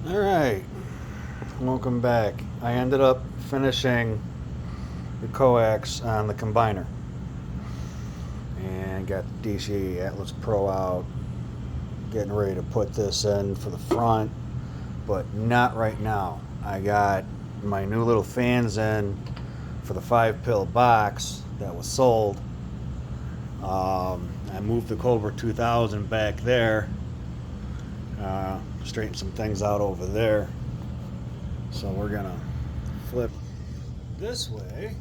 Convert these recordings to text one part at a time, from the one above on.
All right, welcome back. I ended up finishing the coax on the combiner and got the DC Atlas Pro out, getting ready to put this in for the front, but not right now. I got my new little fans in for the 5 pill box that was sold. I moved the Cobra 2000 back there, straightened some things out over there. So we're gonna flip this way.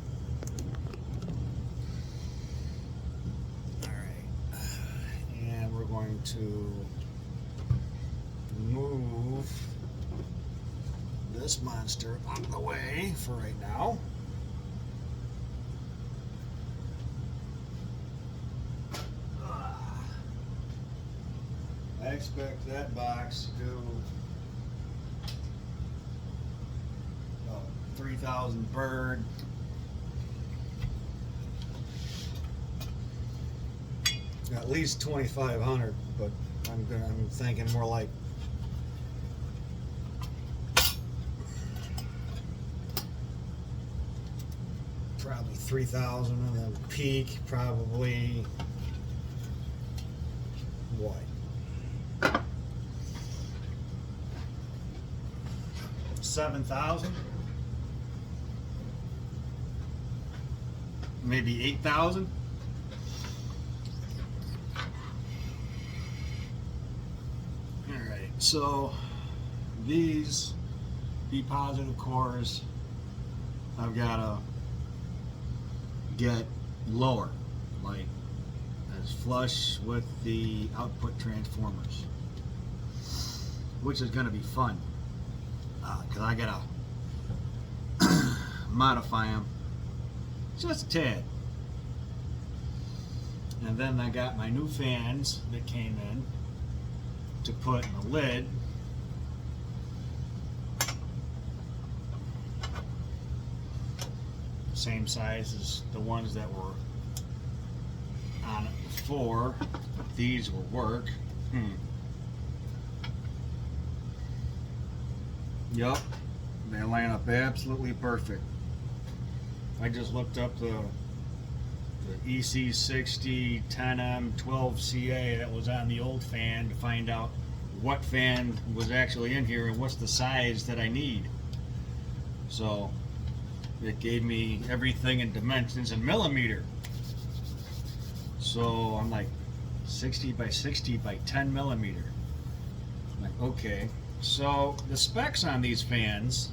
All right, and we're going to move this monster out of the way for right now. I expect that box to do 3,000 bird. At least 2,500, but I'm thinking more like probably 3,000, and then peak probably what? 7,000, maybe 8,000. All right, so these B positive cores I've got to get lower, like as flush with the output transformers, which is going to be fun because I got to modify them just a tad. And then I got my new fans that came in to put in the lid. Same size as the ones that were on it before. These will work. Yup, they line up absolutely perfect. I just looked up the EC60 10M 12CA that was on the old fan to find out what fan was actually in here and what's the size that I need. So it gave me everything in dimensions and millimeter. So I'm like 60 by 60 by 10 millimeter. I'm like, okay. So the specs on these fans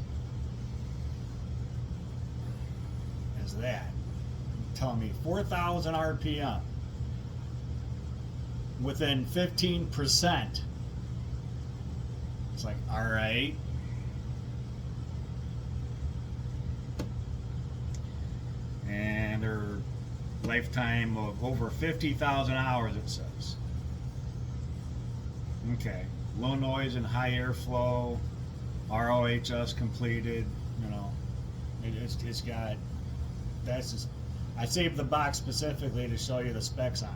is that telling me 4,000 RPM within 15%. It's like, all right. And their lifetime of over 50,000 hours, it says. Okay, low noise and high airflow, ROHS completed. You know, it's got. That's just. I saved the box specifically to show you the specs on it.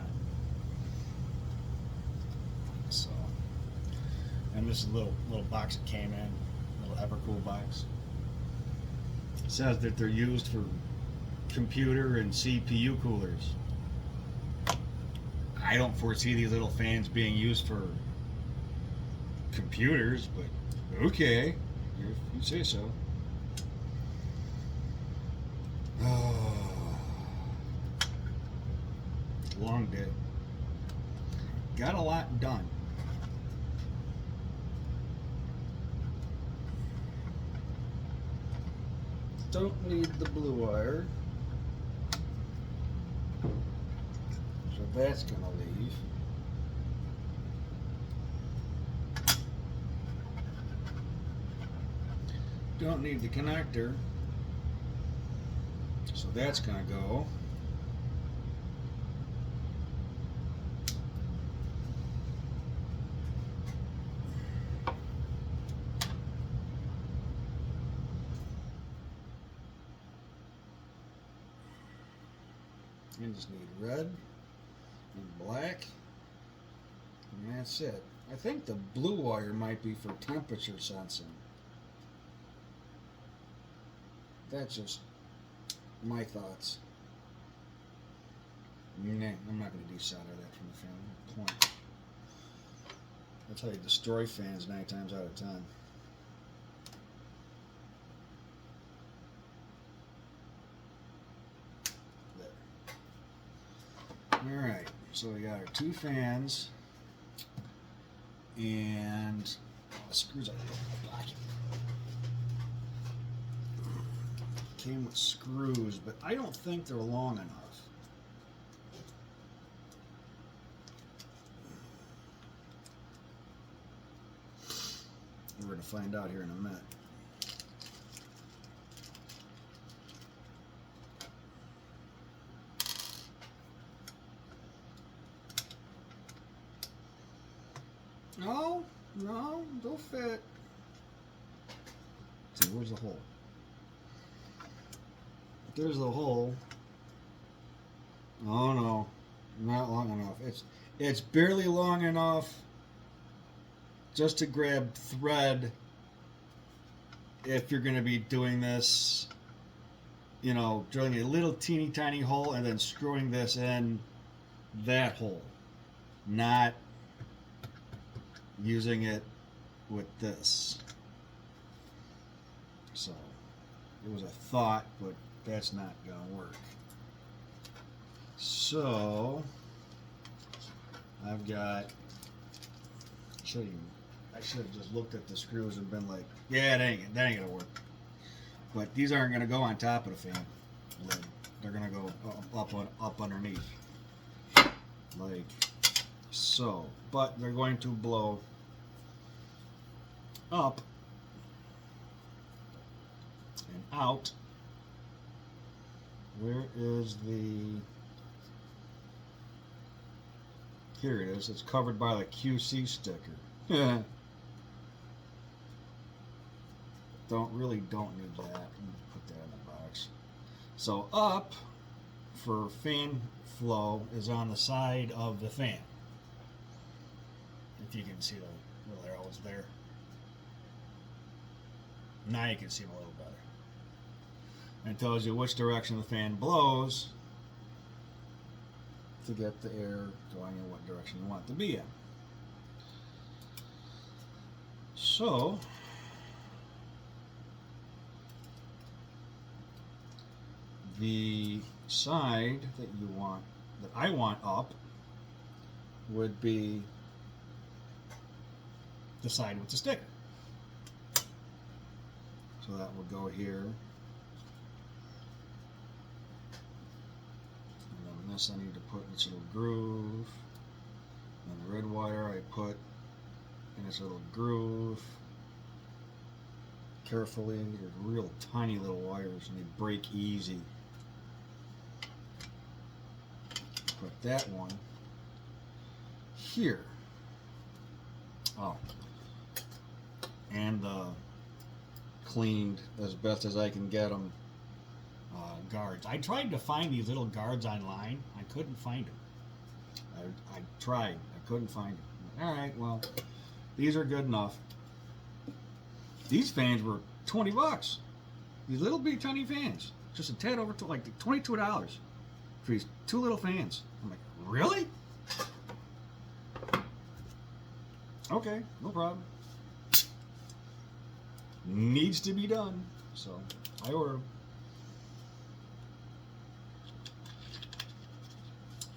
So, and this is a little box that came in, little Evercool box. It says that they're used for computer and CPU coolers. I don't foresee these little fans being used for computers, but okay, if you say so. Long day. Got a lot done. Don't need the blue wire, so that's gonna leave. Don't need the connector, so that's gonna go. You just need red and black, and that's it. I think the blue wire might be for temperature sensing. That's just my thoughts. Nah, I'm not going to desolder that from the fan. No point. That's how you destroy fans 9 times out of 10. There. Alright, so we got our 2 fans. And the screws are black. Came with screws, but I don't think they're long enough. We're going to find out here in a minute. No, they'll fit. See, where's the hole? There's the hole. Oh no, not long enough. It's barely long enough just to grab thread if you're going to be doing this, you know, drilling a little teeny tiny hole and then screwing this in that hole, not using it with this. So it was a thought, but that's not gonna work. So I've got, I should have just looked at the screws and been like, yeah, that ain't gonna work. But these aren't gonna go on top of the fan lid. They're gonna go up underneath, like so. But they're going to blow up and out. Where is the... Here it is. It's covered by the QC sticker. Don't need that. Put that in the box. So up for fan flow is on the side of the fan. If you can see the little arrows there. Now you can see them a little better. And it tells you which direction the fan blows to get the air going in what direction you want it to be in. So the side that I want up would be the side with the sticker. So that would go here. And then this I need to put in its little groove. And the red wire I put in its little groove. Carefully, they're real tiny little wires and they break easy. Put that one here. Oh. And cleaned as best as I can get them guards. I tried to find these little guards online. I couldn't find them. I tried. I couldn't find them. All right, well, these are good enough. These fans were $20. These little bitty tiny fans, just a tad over like $22 for these 2 little fans. I'm like, really? Okay, no problem. Needs to be done, so I ordered them.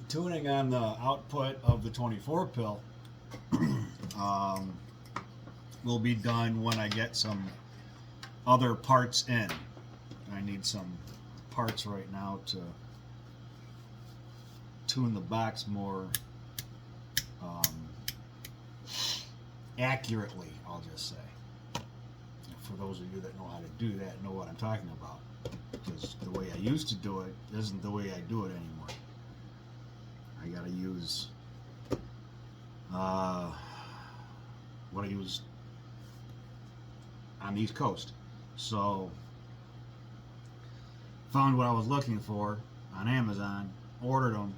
Tuning on the output of the 24 pill will be done when I get some other parts in. I need some parts right now to tune the box more accurately, I'll just say. For those of you that know how to do that, know what I'm talking about. Because the way I used to do it isn't the way I do it anymore. I gotta use what I use on the East Coast. So found what I was looking for on Amazon, ordered them.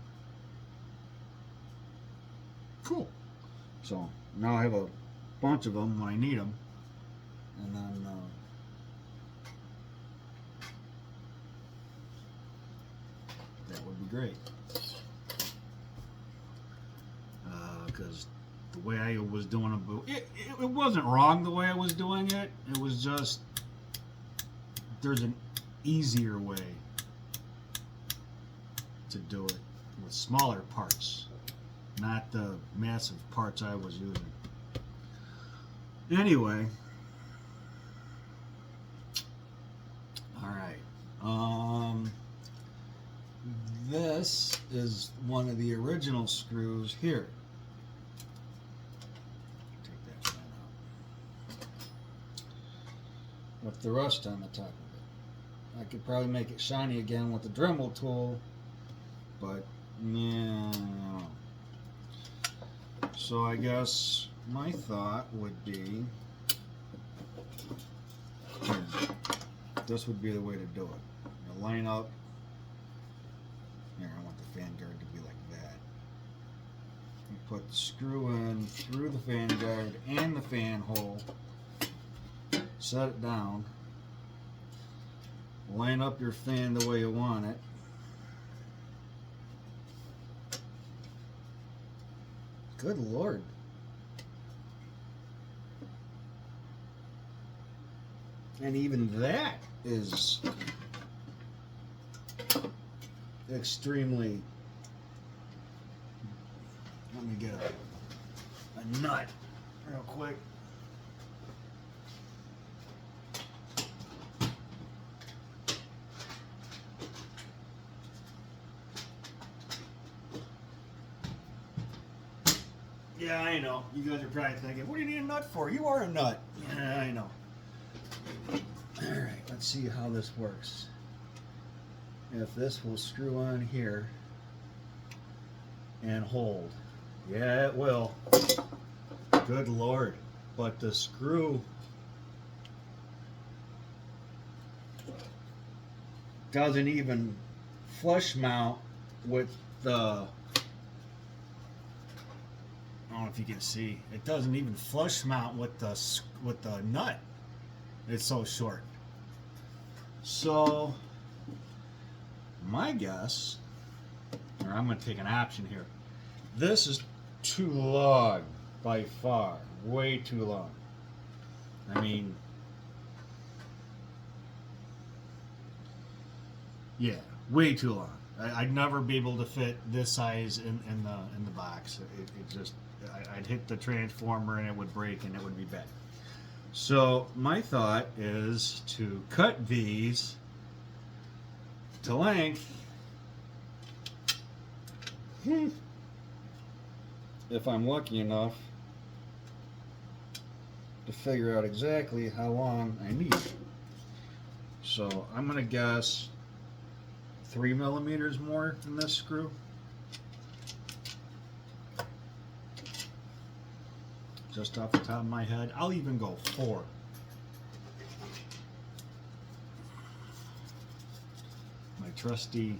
Cool. So now I have a bunch of them when I need them, and then that would be great. Because the way I was doing it wasn't wrong the way I was doing it. It was just there's an easier way to do it with smaller parts, not the massive parts I was using. Anyway, all right. This is one of the original screws here. Take that fan out. With the rust on the top of it. I could probably make it shiny again with the Dremel tool, but yeah. So I guess my thought would be this would be the way to do it. You line up. Here, I want the fan guard to be like that. You put the screw in through the fan guard and the fan hole. Set it down. Line up your fan the way you want it. Good Lord. And even that is extremely. Let me get a nut real quick. Yeah, I know. You guys are probably thinking, what do you need a nut for? You are a nut. Yeah, I know. Alright, let's see how this works. If this will screw on here and hold. Yeah, it will. Good Lord. But the screw doesn't even flush mount with the, I don't know if you can see. It doesn't even flush mount with the nut. It's so short. So my guess, or I'm going to take an option here. This is too long by far, way too long. I mean, yeah, way too long. I'd never be able to fit this size in the box. It just, I'd hit the transformer and it would break and it would be bad. So my thought is to cut these to length. If I'm lucky enough to figure out exactly how long I need. So I'm gonna guess 3 millimeters more than this screw. Just off the top of my head. I'll even go 4. My trusty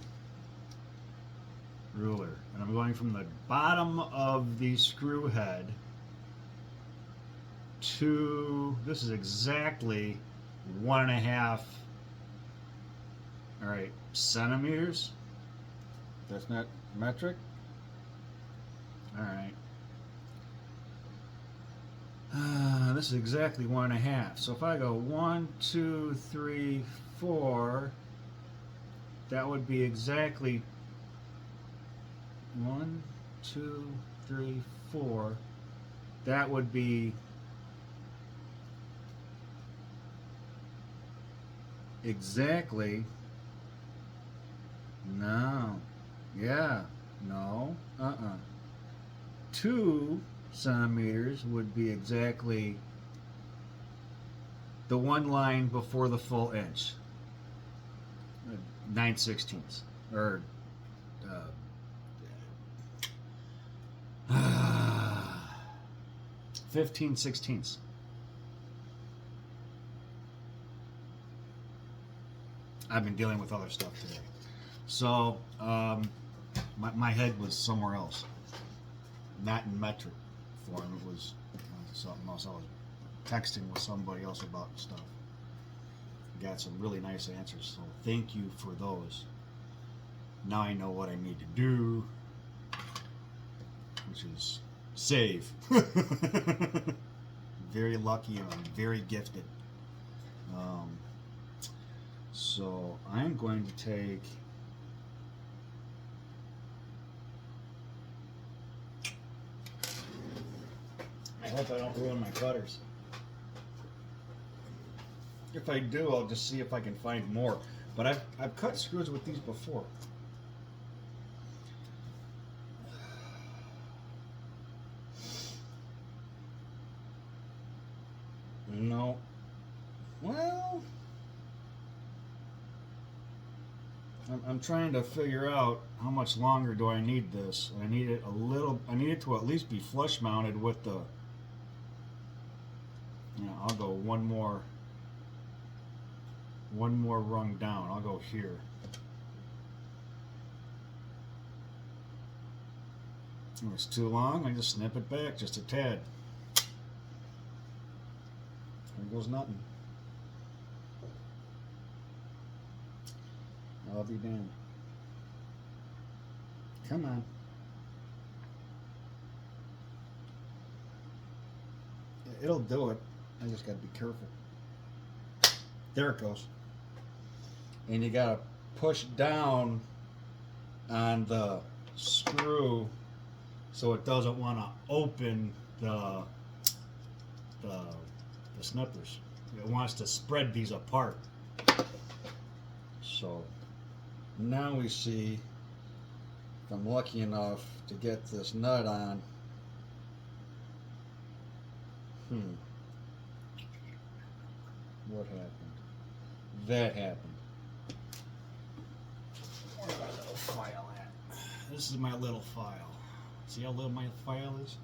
ruler. And I'm going from the bottom of the screw head to, this is exactly 1.5, all right, centimeters. That's not metric. All right. This is exactly 1.5. So if I go 1, 2, 3, 4, that would be exactly 1, 2, 3, 4. That would be exactly, no, yeah, no, 2 centimeters would be exactly the one line before the full inch. 9/16, or 15/16. I've been dealing with other stuff today, so my head was somewhere else, not in metric form. It was something else. I was texting with somebody else about stuff. Got some really nice answers, so thank you for those. Now I know what I need to do, which is save. Very lucky and I'm very gifted. So I'm going to take I hope I don't ruin my cutters. If I do, I'll just see if I can find more. But I've cut screws with these before. No. Well, I'm trying to figure out how much longer do I need this. I need it to at least be flush mounted with the, I'll go one more rung down. I'll go here. If it's too long, I just snip it back just a tad. There goes nothing. I'll be damned. Come on. It'll do it. I just gotta be careful. There it goes. And you gotta push down on the screw so it doesn't want to open the snippers. It wants to spread these apart. So now we see if I'm lucky enough to get this nut on. What happened? That happened. Where's my little file at? This is my little file. See how little my file is?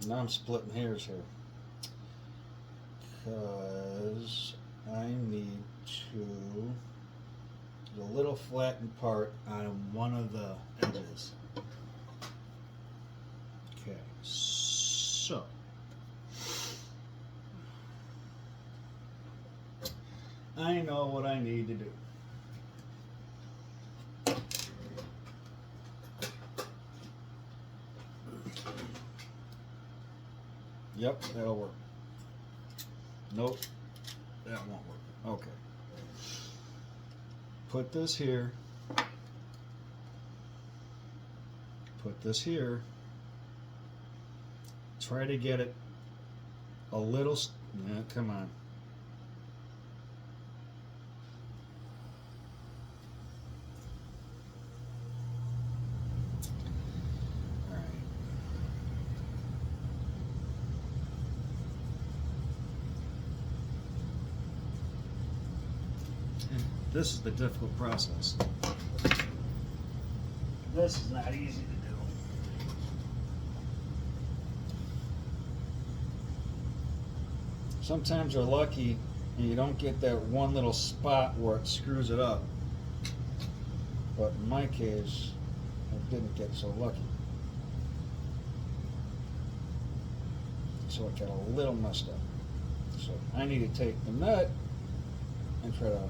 Now I'm splitting hairs here because I need to get a little flattened part on one of the edges. Okay, so I know what I need to do. Yep, that'll work. Nope, that won't work. Okay. Put this here. Put this here. Try to get it a little. Come on. This is the difficult process. This is not easy to do. Sometimes you're lucky and you don't get that one little spot where it screws it up. But in my case, I didn't get so lucky. So it got a little messed up. So I need to take the nut and try to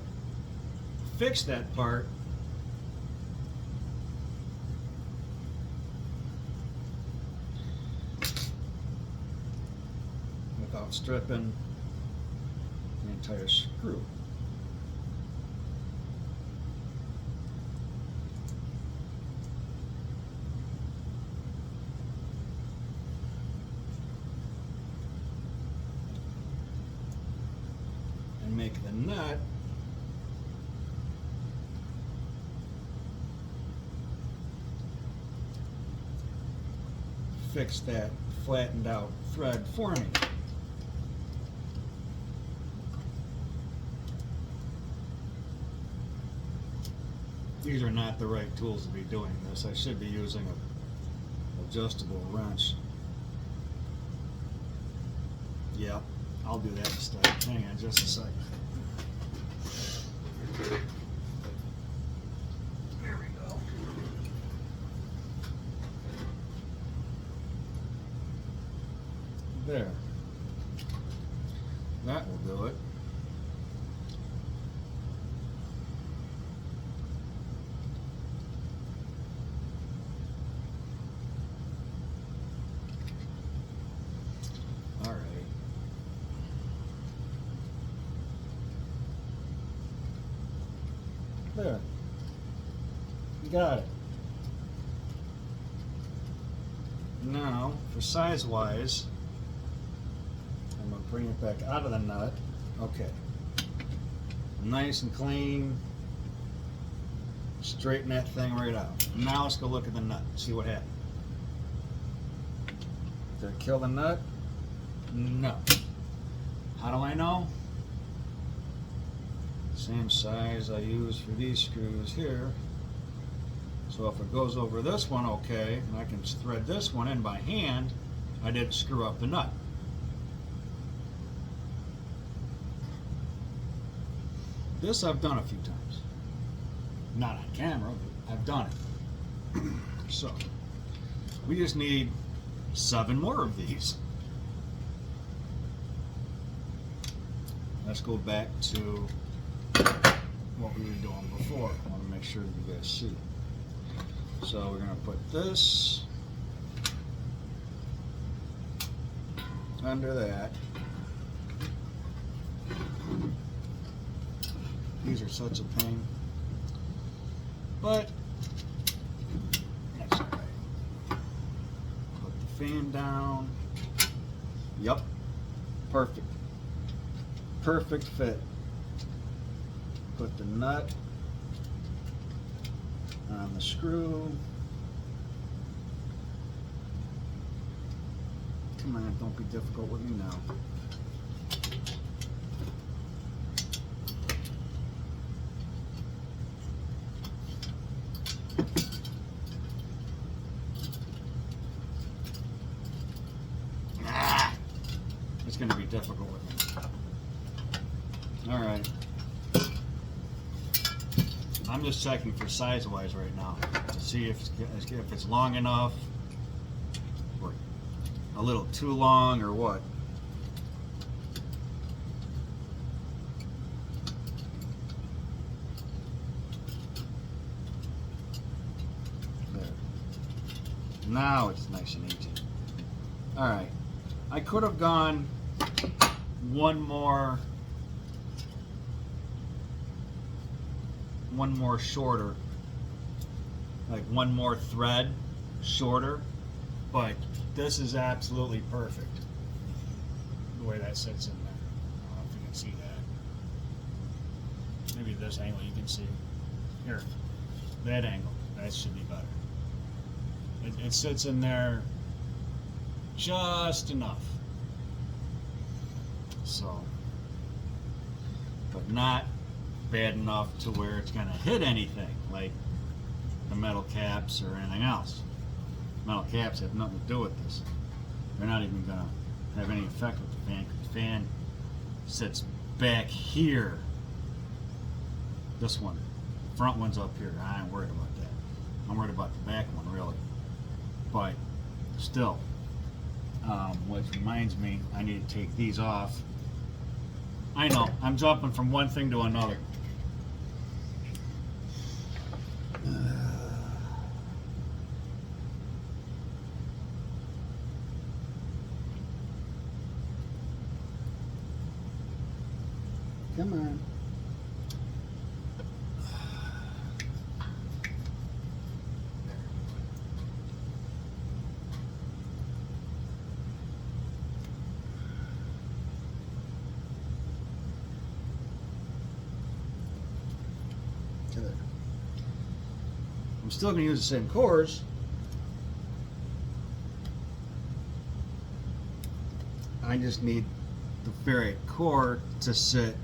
fix that part without stripping the entire screw. And make the nut fix that flattened out thread for me. These are not the right tools to be doing this. I should be using an adjustable wrench. Yep, I'll do that instead. Hang on just a second. There we go. There. That will do it. All right. There. You got it. Now, for size-wise, I'm going to bring it back out of the nut. Okay. Nice and clean. Straighten that thing right out. Now let's go look at the nut, see what happened. Did it kill the nut? No. How do I know? Same size I use for these screws here. So if it goes over this one okay, and I can thread this one in by hand, I didn't screw up the nut. This I've done a few times. Not on camera, but I've done it. So, we just need 7 more of these. Let's go back to what we were doing before. I want to make sure you guys see. So we're going to put this under that. These are such a pain, but that's all right. Put the fan down. Yep, perfect. Perfect fit. Put the nut on the screw. Come on, don't be difficult with me now. It's going to be difficult with me. All right. I'm just checking for size-wise right now to see if it's long enough or a little too long or what. There. Now it's nice and easy. All right. I could have gone one more shorter, like one more thread shorter, but this is absolutely perfect the way that sits in there. I don't know if you can see that. Maybe this angle you can see. Here, that angle, that should be better. It sits in there just enough. So, but not bad enough to where it's going to hit anything like the metal caps or anything else. Metal caps have nothing to do with this. They're not even going to have any effect with the fan because the fan sits back here. This one, the front one's up here. I ain't worried about that. I'm worried about the back one really. But still, which reminds me, I need to take these off. I know, I'm jumping from one thing to another. Come on. I'm still going to use the same cores. I just need the ferrite core to sit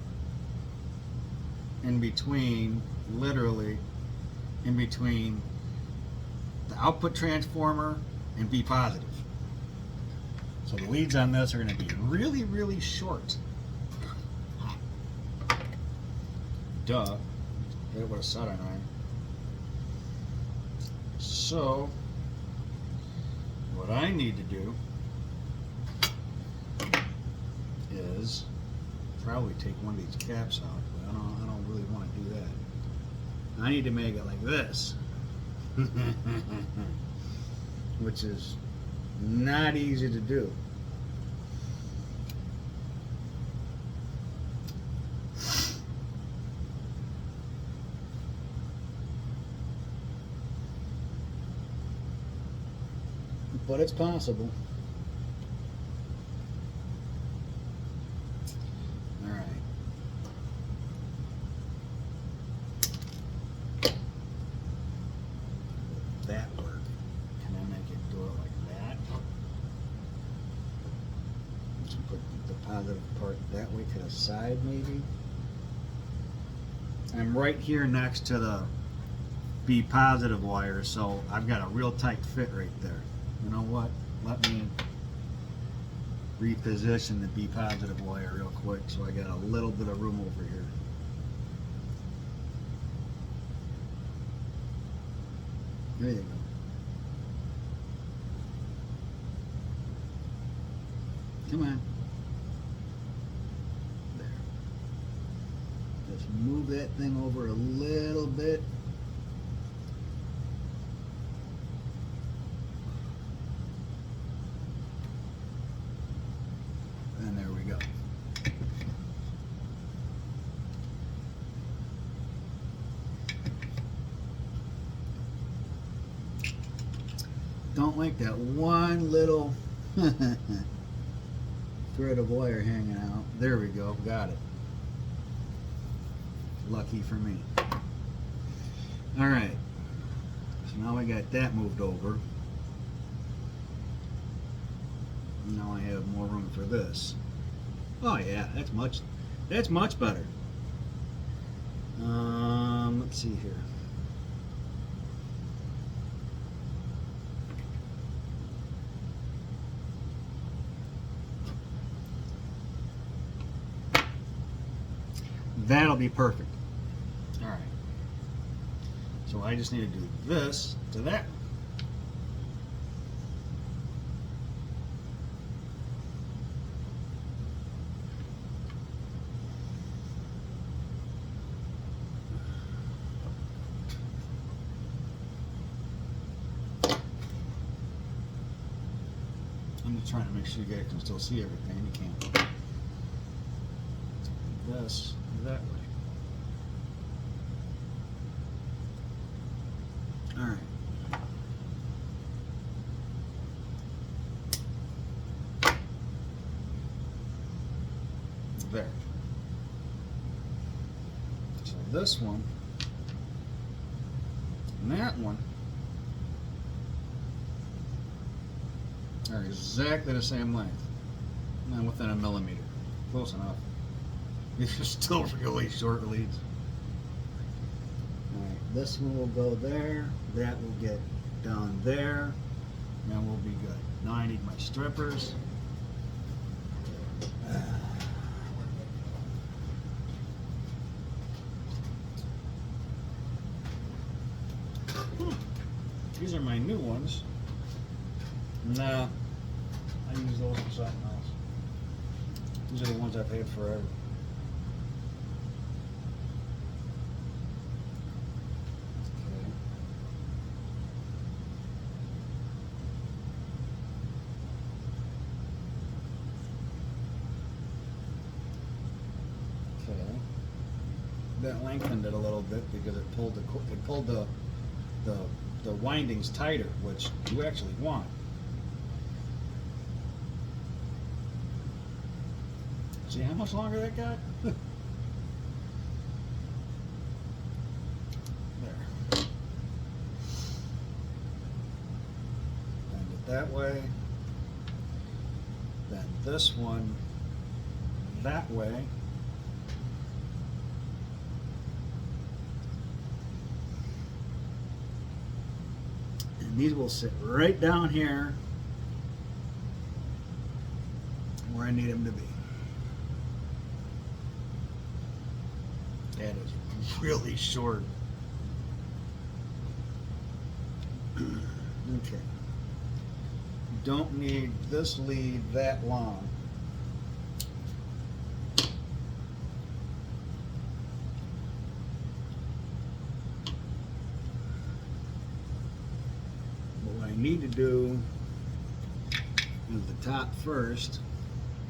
in between, literally in between the output transformer and B positive. So So the leads on this are going to be really, really short. Duh. It would have soldering iron. So, what I need to do is probably take one of these caps out, but I don't really want to do that. I need to make it like this, which is not easy to do. But it's possible. All right. Would that work? Can I make it do it like that? Let's put the positive part that way to the side, maybe. I'm right here next to the B positive wire, so I've got a real tight fit right there. You know what? Let me reposition the B positive wire real quick so I got a little bit of room over here. There you go. Come on. There. Just move that thing over a little bit. And there we go. Don't like that one little thread of wire hanging out. There we go, got it. Lucky for me. All right, so now I got that moved over. Now I have more room for this. Oh yeah, that's much better. Let's see here. That'll be perfect. All right. So I just need to do this to that. I'm just trying to make sure you guys can still see everything. You can't. This that way. All right. There. So this one and that one are exactly the same length. And within a millimeter. Close enough. These are still really short leads. Alright, this one will go there, that will get down there, and we'll be good. Now I need my strippers. These are my new ones. Nah, I use those for something else. These are the ones I've had forever. That lengthened it a little bit because it pulled the windings tighter, which you actually want. See how much longer that got? There. Bend it that way. Bend this one that way. These will sit right down here where I need them to be. That is really short. Okay. Don't need this lead that long. But what I need to do is the top first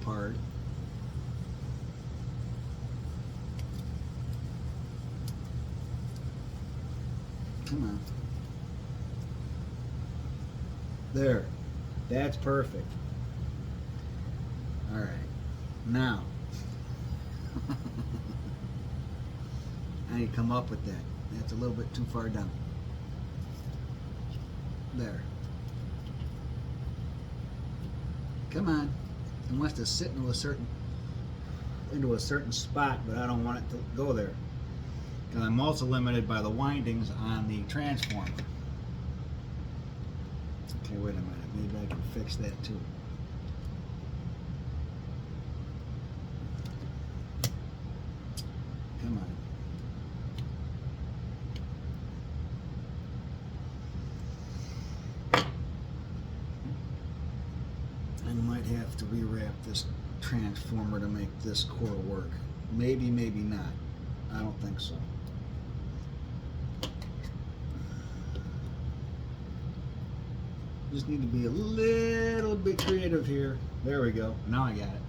part. Come on. There. That's perfect. All right. Now, I need to come up with that. That's a little bit too far down. There. Come on. It wants to sit into a certain spot, but I don't want it to go there. Because I'm also limited by the windings on the transformer. Okay, wait a minute. Maybe I can fix that too. Come on. I might have to rewrap this transformer to make this core work. Maybe, maybe not. I don't think so. Just need to be a little bit creative here. There we go. Now I got it.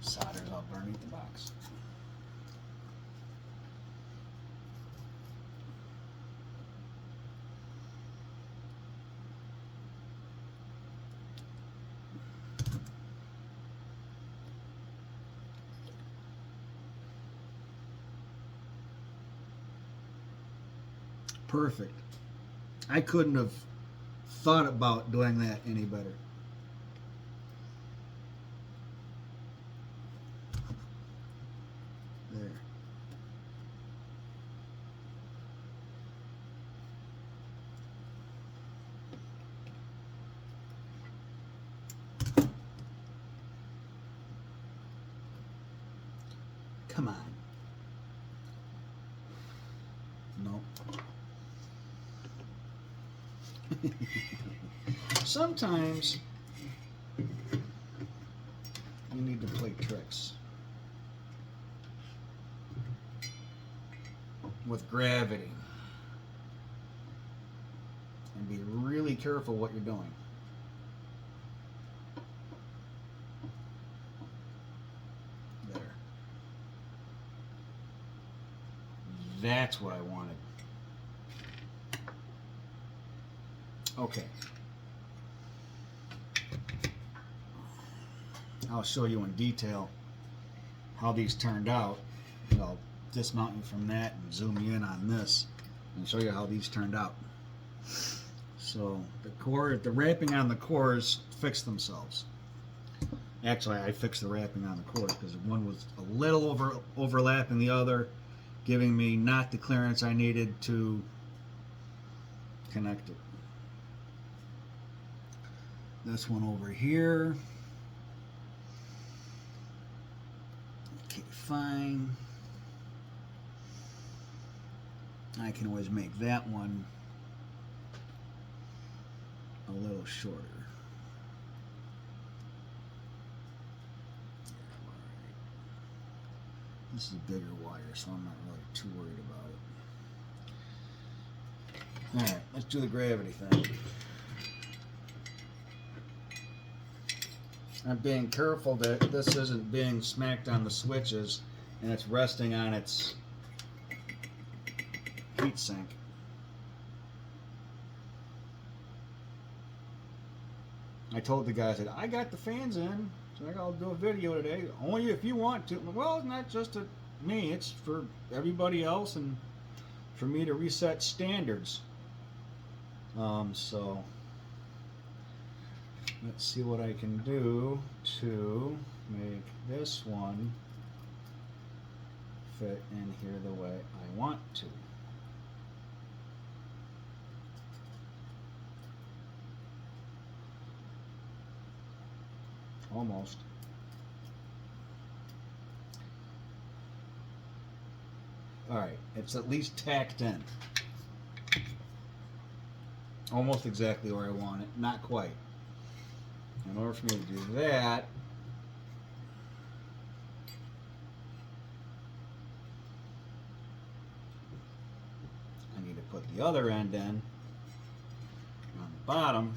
Solder's up underneath the box. Perfect. I couldn't have thought about doing that any better. There. Come on. Nope. Sometimes you need to play tricks with gravity and be really careful what you're doing. There. That's what I wanted. Okay. I'll show you in detail how these turned out. I'll dismount you from that and zoom you in on this and show you how these turned out. So the wrapping on the cores fixed themselves. Actually, I fixed the wrapping on the cores because one was a little overlapping the other, giving me not the clearance I needed to connect it. This one over here. Okay, fine. I can always make that one a little shorter. This is a bigger wire, so I'm not really too worried about it. Alright, let's do the gravity thing. I'm being careful that this isn't being smacked on the switches and it's resting on its heat sink. I told the guys that I got the fans in, so I'll do a video today. Only if you want to. Well, it's not just to me, it's for everybody else and for me to reset standards. So let's see what I can do to make this one fit in here the way I want to. Almost. Alright, it's at least tacked in. Almost exactly where I want it. Not quite. In order for me to do that, I need to put the other end in on the bottom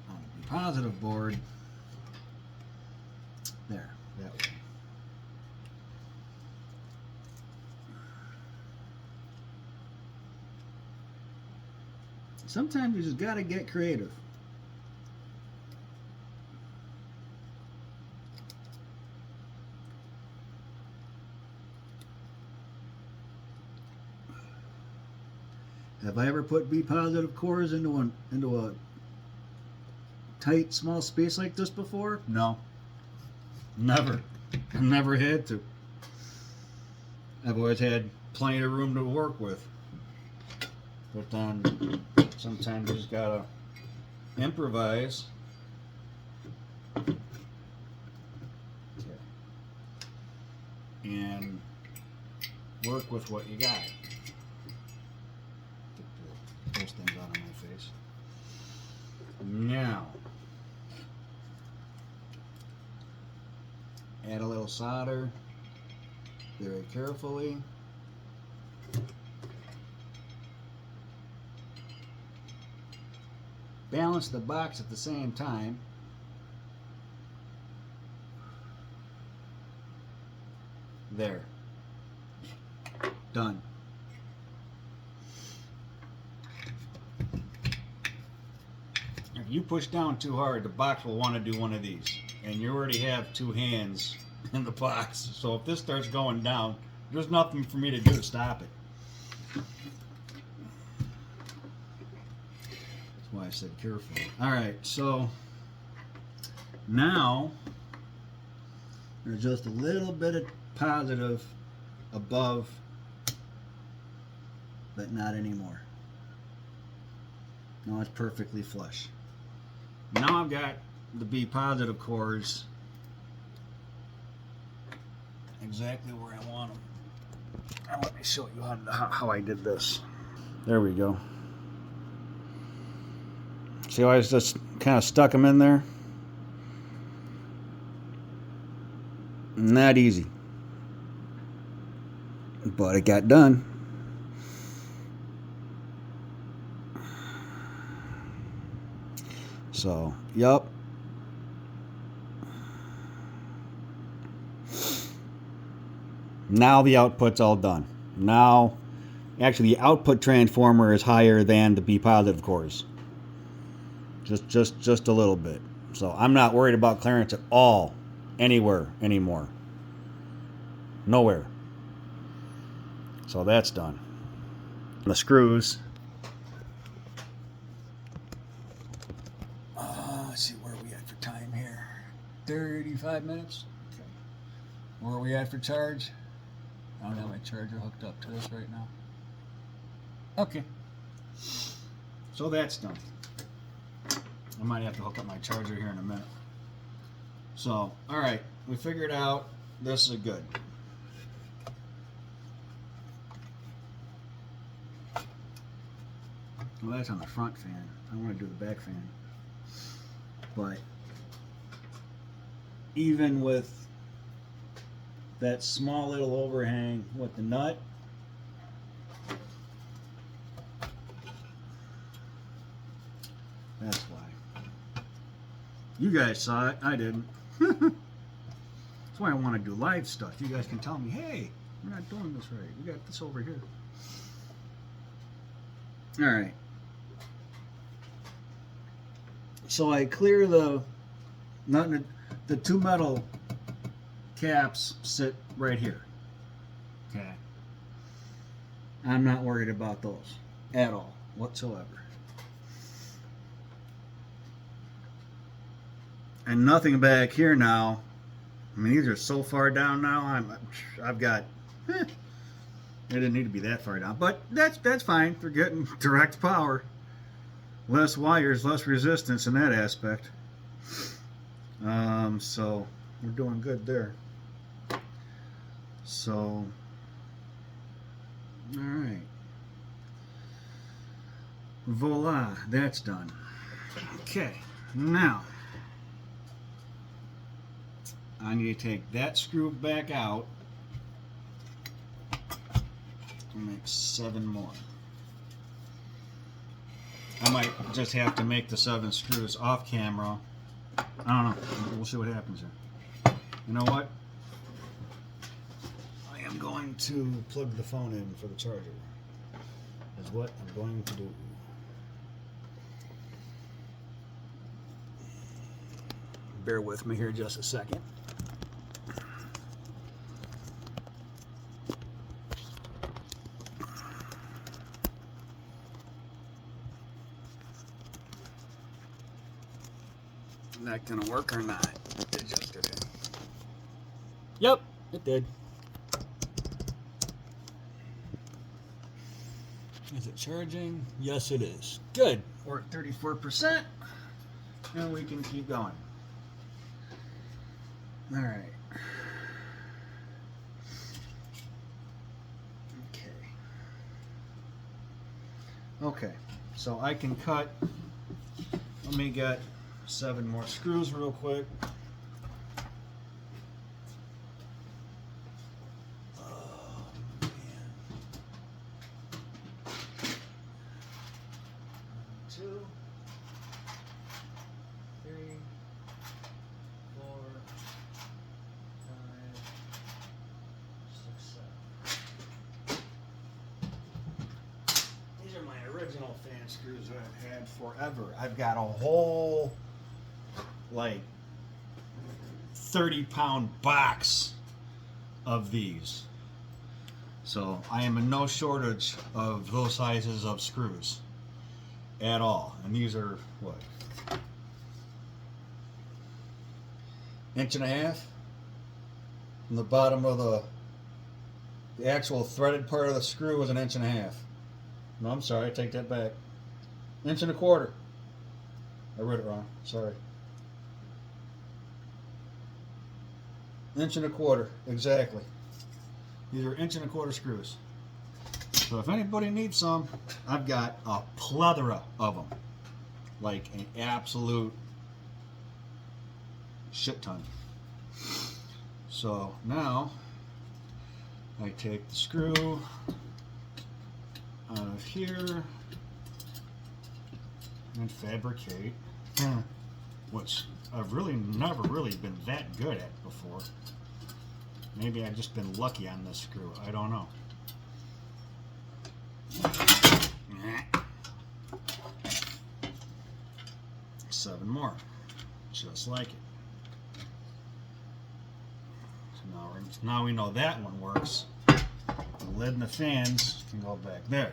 on the positive board. There, that way. Sometimes you just gotta get creative. Have I ever put B positive cores into a tight small space like this before? No. Never. I've never had to. I've always had plenty of room to work with. But then sometimes you just gotta improvise. And work with what you got. Get those things out of my face. Now, add a little solder very carefully. Balance the box at the same time. There. Done. If you push down too hard, the box will want to do one of these. And you already have two hands in the box. So if this starts going down, there's nothing for me to do to stop it. That's why I said carefully. Alright, so now there's just a little bit of positive above, but not anymore. Now it's perfectly flush. Now I've got the B positive cores exactly where I want them. Now let me show you how I did this. There we go. See how I just kind of stuck them in there? Not easy. But it got done. So, yup. Now the output's all done. Now, actually the output transformer is higher than the B positive cores. Just a little bit. So I'm not worried about clearance at all anywhere anymore. Nowhere. So that's done. The screws. Let's see where are we at for time here. 35 minutes. Okay. Where are we at for charge? I don't have my charger hooked up to this right now. Okay. So that's done. I might have to hook up my charger here in a minute. So, alright. We figured out this is good. Well, that's on the front fan. I want to do the back fan. But even with that small little overhang with the nut, that's why. You guys saw it. I didn't. That's why I want to do live stuff. You guys can tell me, hey, we're not doing this right. We got this over here. All right. So I clear the two metal caps sit right here. Okay. I'm not worried about those at all whatsoever. And nothing back here now. I mean, these are so far down now. I've got. They didn't need to be that far down, but that's fine. They're getting direct power. Less wires, less resistance in that aspect. So we're doing good there. So, all right. Voila, that's done. Okay, now I need to take that screw back out and make 7 more. I might just have to make the 7 screws off camera. I don't know. We'll see what happens here. You know what? I am going to plug the phone in for the charger. Is what I'm going to do. Bear with me here just a second. Is that gonna work or not? It just did. Yep, it did. Is it charging? Yes, it is. Good. We're at 34%, and we can keep going. All right. Okay, so I can cut. Let me get 7 more screws real quick. Oh, man. 2, 3, 4, 5, 6, 7. These are my original fan screws that I've had forever. I've got a whole, like, 30-pound box of these. So I am in no shortage of those sizes of screws at all. And these are, what, 1.5 inches? From the bottom of the actual threaded part of the screw was 1.5 inches. No, I'm sorry, I take that back. 1.25 inches. I read it wrong, sorry. 1.25 inches, exactly. These are 1.25 inch screws. So if anybody needs some, I've got a plethora of them. Like an absolute shit ton. So now I take the screw out of here and fabricate, which I've really never really been that good at before. Maybe I've just been lucky on this screw. I don't know. 7 more, just like it. So now we know that one works. The lid and the fans can go back there.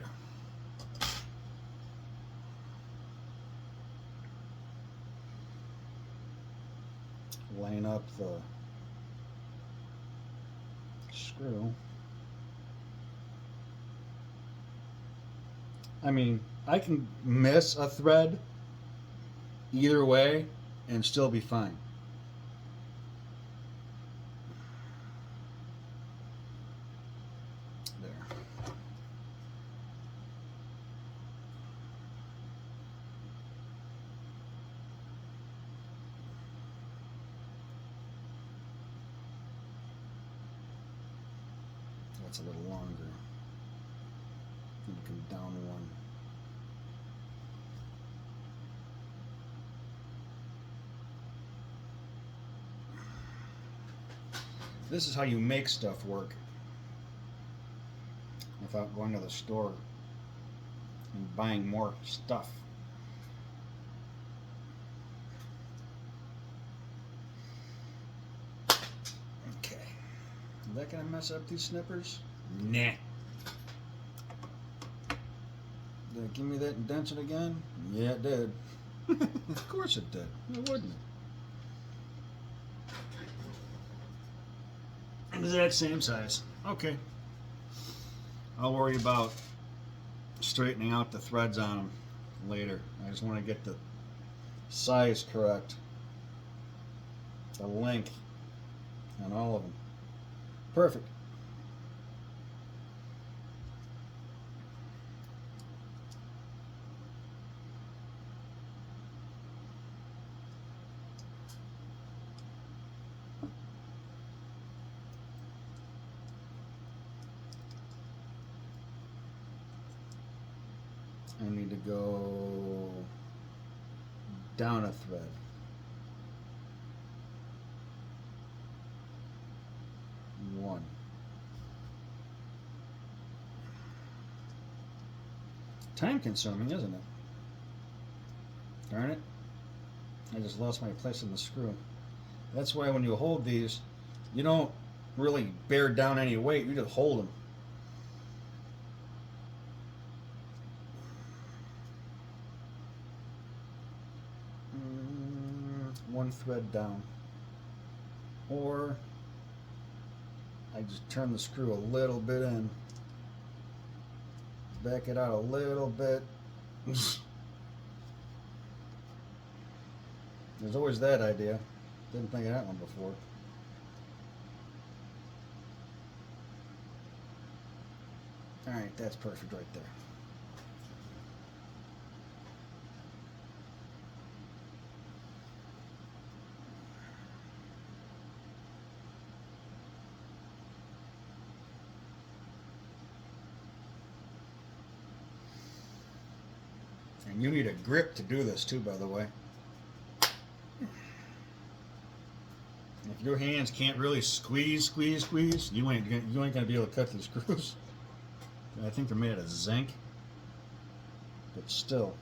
Line up the screw. I mean, I can miss a thread either way and still be fine. There. That's a little longer. You can down one. This is how you make stuff work without going to the store and buying more stuff. Okay. Is that going to mess up these snippers? Nah. Did it give me that indention again? Yeah, it did. Of course it did. It wouldn't. Exact same size. Okay. I'll worry about straightening out the threads on them later. I just want to get the size correct. the length on all of them. Perfect. I need to go down a thread. One. Time consuming, isn't it? Darn it. I just lost my place in the screw. That's why when you hold these, you don't really bear down any weight, you just hold them. One thread down. Or I just turn the screw a little bit in. Back it out a little bit. There's always that idea. Didn't think of that one before. Alright, that's perfect right there. And you need a grip to do this too, by the way. If your hands can't really squeeze, you ain't gonna be able to cut these screws. I think they're made out of zinc, but still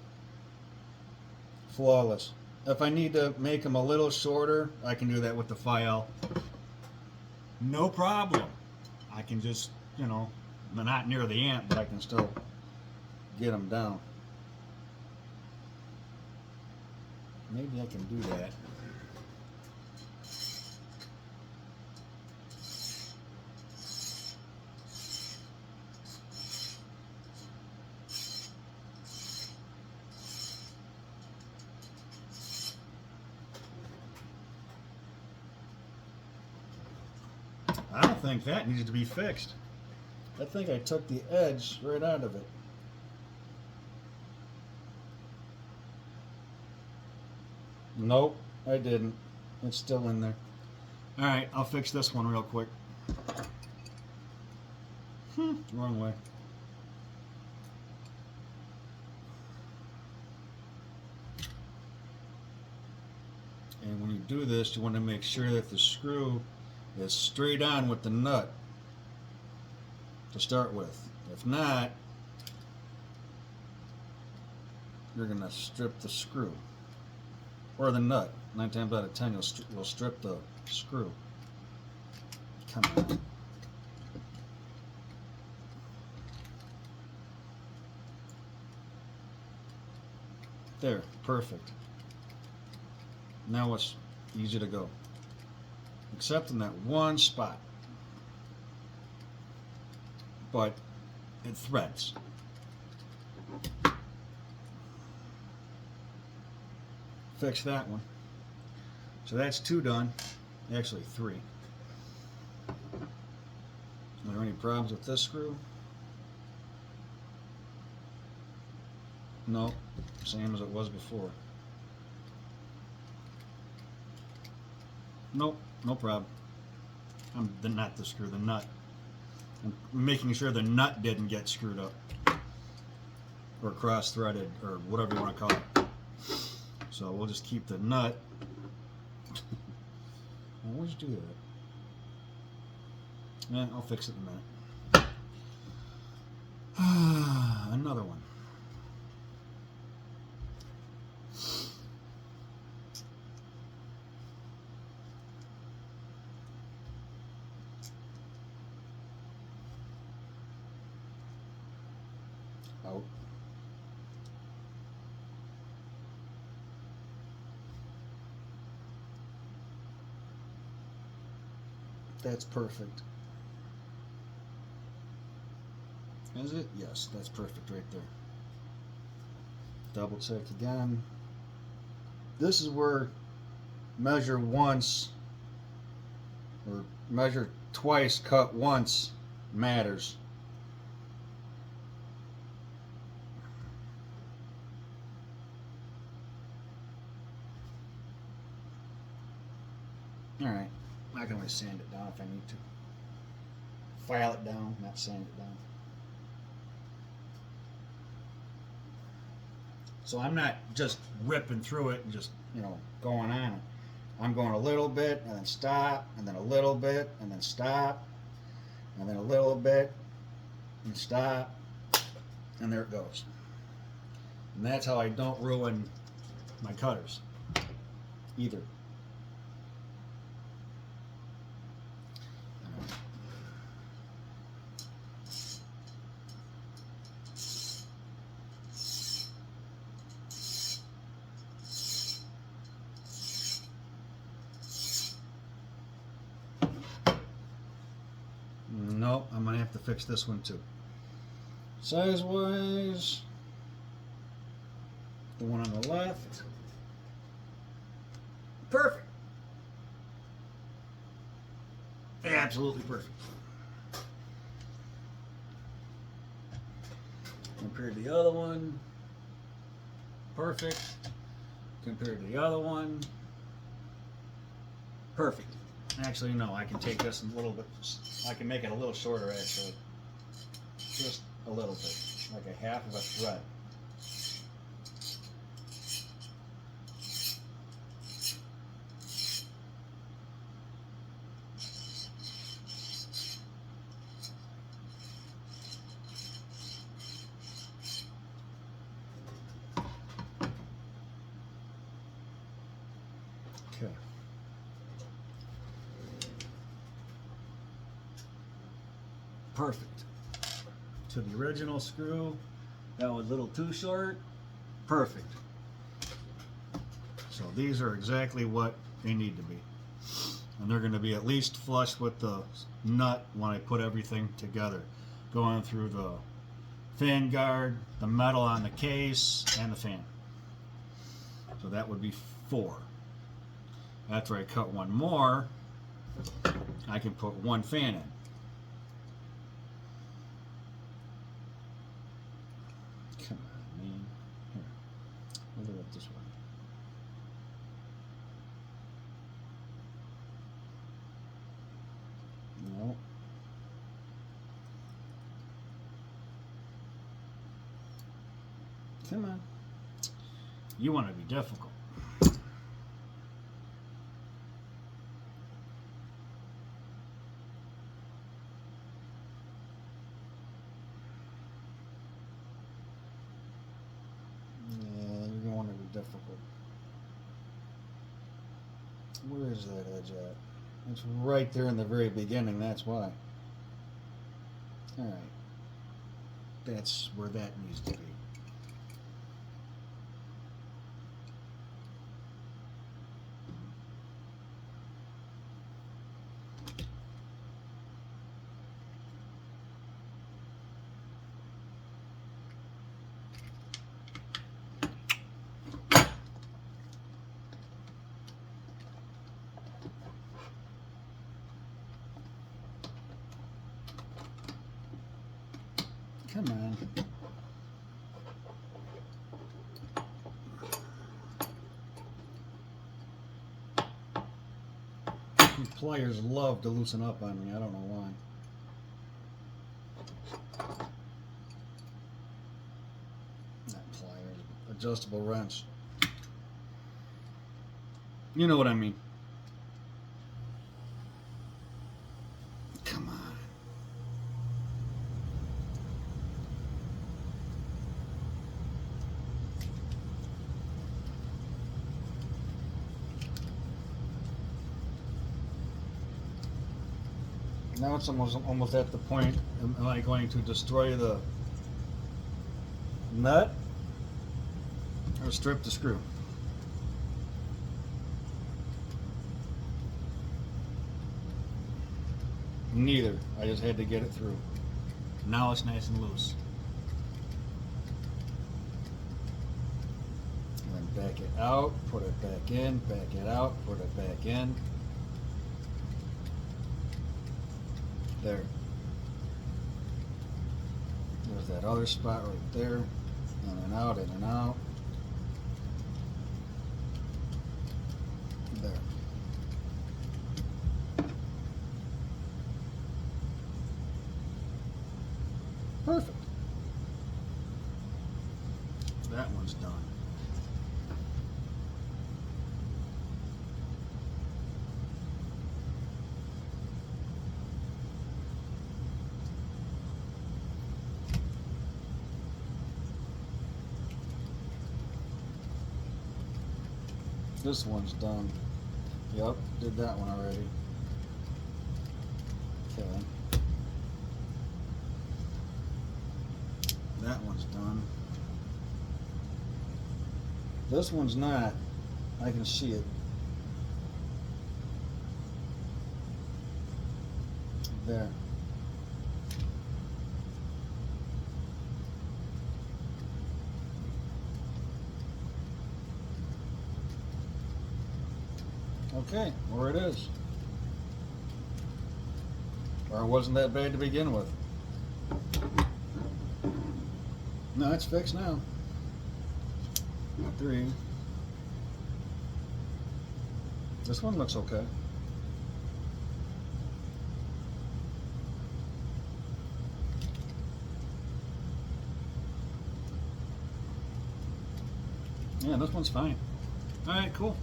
flawless. If I need to make them a little shorter, I can do that with the file. No problem. I can just, they're not near the amp, but I can still get them down. Maybe I can do that. I don't think that needed to be fixed. I think I took the edge right out of it. Nope, I didn't. It's still in there. Alright, I'll fix this one real quick. Wrong way. And when you do this, you want to make sure that the screw is straight on with the nut to start with. If not, you're going to strip the screw. Or the nut. 9 times out of 10 you'll strip the screw. Come on. There, perfect. Now it's easy to go. Except in that one spot. But it threads. Fix that one. So that's 2 done. Actually 3. Are there any problems with this screw? No. Same as it was before. Nope. No problem. Not the screw, the nut. I'm making sure the nut didn't get screwed up. Or cross-threaded, or whatever you want to call it. So we'll just keep the nut. I always do that. I'll fix it in a minute. Another one. Out. That's perfect. Is it? Yes, that's perfect right there. Double check again. This is where measure once or measure twice, cut once matters. Alright, I can always sand it down if I need to. File it down, not sand it down. So I'm not just ripping through it and just, going on it. I'm going a little bit and then stop, and then a little bit and then stop, and then a little bit and stop, and there it goes. And that's how I don't ruin my cutters either. Nope, I'm gonna have to fix this one too. Size wise, the one on the left, perfect. Absolutely perfect. Compared to the other one, perfect. Compared to the other one, perfect. Actually, no, I can take this a little bit, I can make it a little shorter actually. Just a little bit, like a half of a thread. Okay. Perfect. To the original screw, that was a little too short. Perfect. So these are exactly what they need to be. And they're going to be at least flush with the nut when I put everything together. Going through the fan guard, the metal on the case, and the fan. So that would be 4. After I cut one more, I can put one fan in. Come on, man. Here. We'll do it this way. No. Come on. You want to be difficult. Difficult. Where is that edge at? It's right there in the very beginning, that's why. Alright. That's where that needs to be. Come on. These pliers love to loosen up on me. I don't know why. Not pliers, adjustable wrench. You know what I mean. Come on. Now it's almost at the point, am I going to destroy the nut or strip the screw? Neither. I just had to get it through. Now it's nice and loose. And then back it out, put it back in, back it out, put it back in. There. There's that other spot right there. In and out, in and out. There. Perfect. That one's done. This one's done. Yep, did that one already. Okay. That one's done. This one's not. I can see it. There. Okay, where it is. Or it wasn't that bad to begin with. No, it's fixed now. 3. This one looks okay. Yeah, this one's fine. Alright, cool.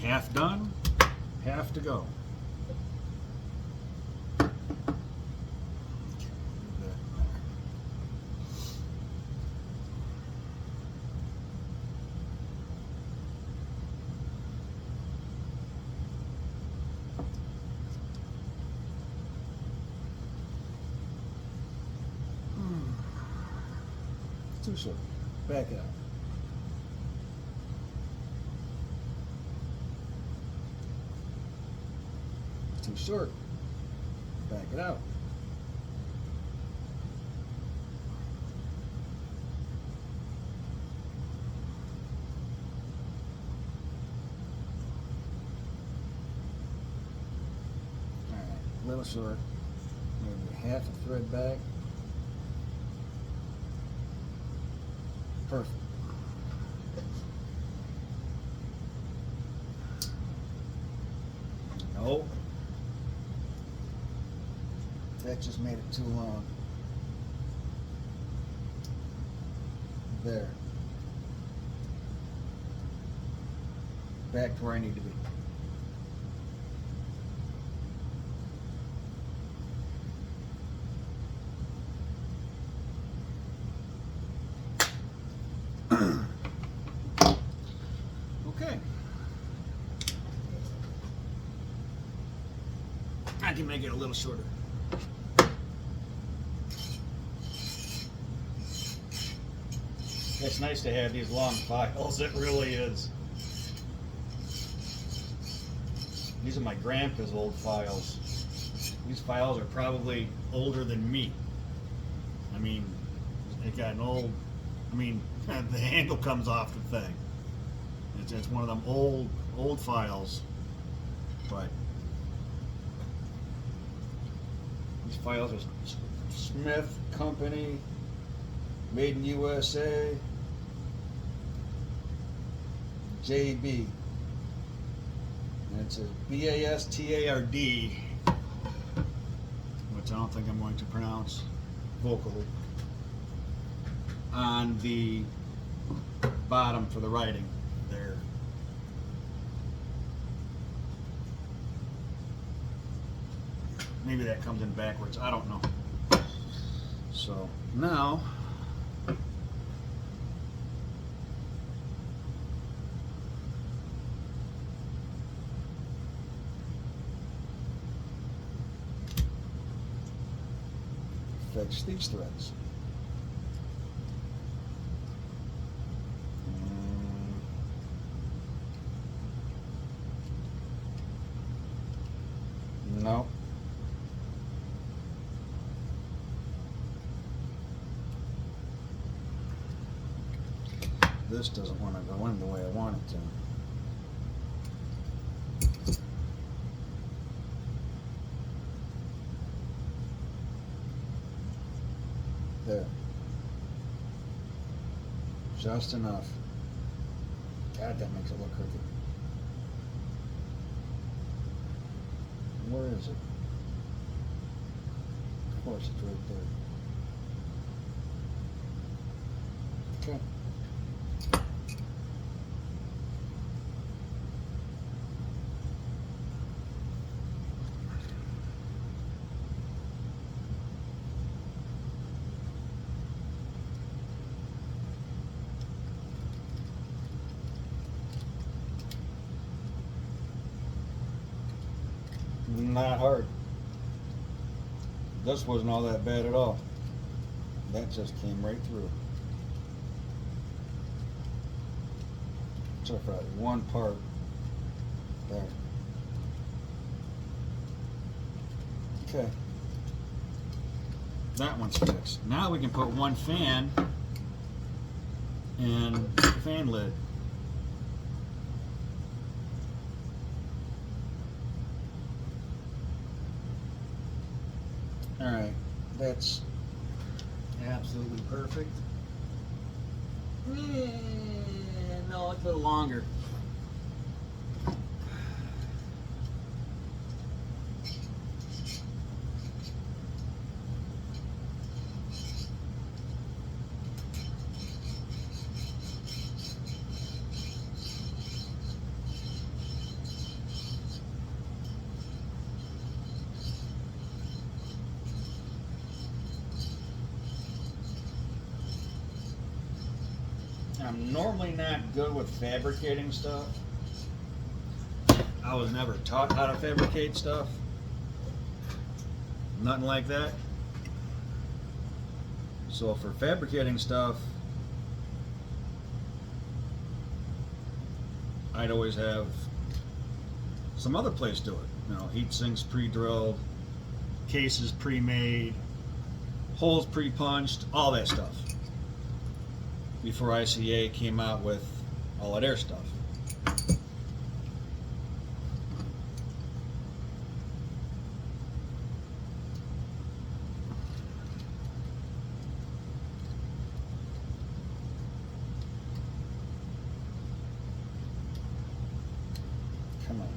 Half done, half to go. Too short. Back out. Too short. Back it out. Alright, a little short. Maybe half a thread back. Perfect. Nope. That just made it too long. There. Back to where I need to be. Okay. I can make it a little shorter. It's nice to have these long files, it really is. These are my grandpa's old files. These files are probably older than me. I mean, they got an old, the handle comes off the thing. It's one of them old files, but these files are Smith Company, made in USA, JB, and it says BASTARD, which I don't think I'm going to pronounce vocally, on the bottom for the writing there. Maybe that comes in backwards, I don't know. So now fix these threads. No. This doesn't want to go in the way I want it to. Just enough. God, that makes it look crooked. Where is it? Of course, it's right there. Okay. Not hard. This wasn't all that bad at all. That just came right through. Except for that one part there. Okay. That one's fixed. Now we can put one fan and the fan lid. Alright, that's absolutely perfect. No, it's a little longer. I'm normally not good with fabricating stuff. I was never taught how to fabricate stuff. Nothing like that. So for fabricating stuff, I'd always have some other place do it. You know, heat sinks pre-drilled, cases pre-made, holes pre-punched, all that stuff. Before ICA came out with all of their stuff. Come on.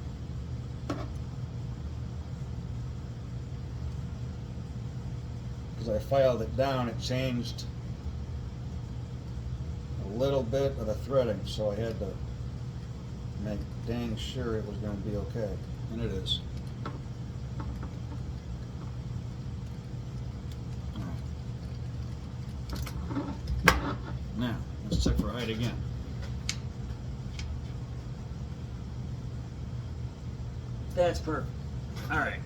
Because I filed it down, it changed a little bit of the threading, so I had to make dang sure it was going to be okay, and it is. Now, let's check for height again. That's perfect. Alright.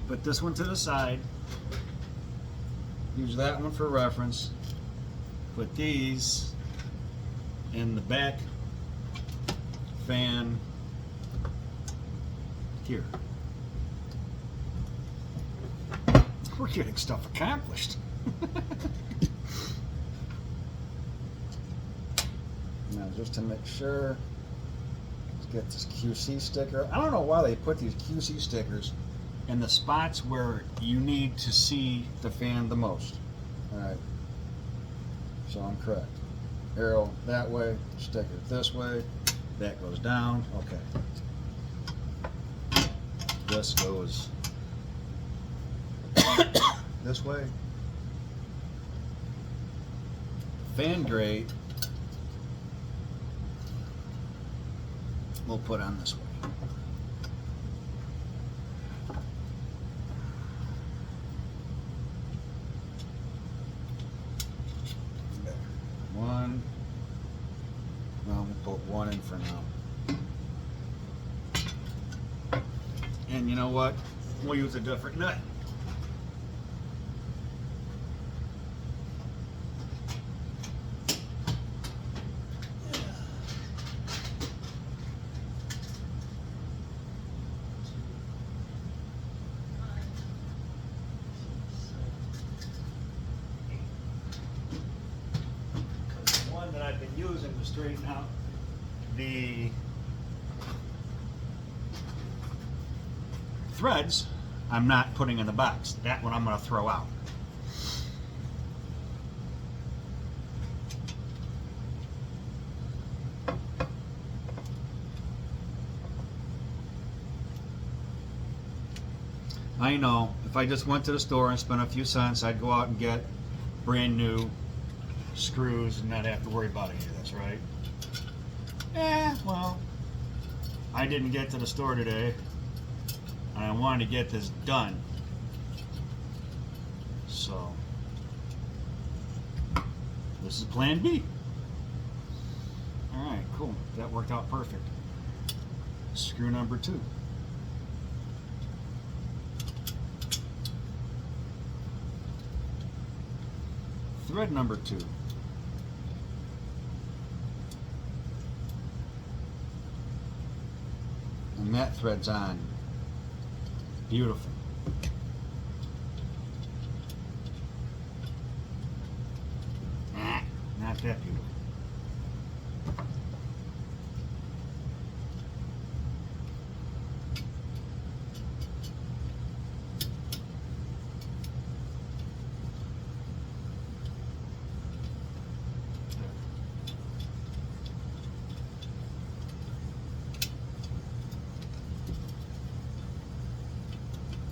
Put this one to the side. Use that one for reference. Put these in the back fan here. We're getting stuff accomplished. Now, just to make sure, let's get this QC sticker. I don't know why they put these QC stickers in the spots where you need to see the fan the most. Alright. So I'm correct. Arrow that way, sticker this way, that goes down, okay. This goes this way. Fan grate we'll put on this way. One. Well, we'll put one in for now. And you know what? We'll use a different nut. I've been using to straighten out the threads, I'm not putting in the box. That one I'm going to throw out. I know. If I just went to the store and spent a few cents, I'd go out and get brand new screws and not have to worry about any of this, right? Well, I didn't get to the store today, and I wanted to get this done. So, this is plan B. Alright, cool. That worked out perfect. Screw number 2. Thread number 2. And that thread's on. Beautiful. Not that beautiful.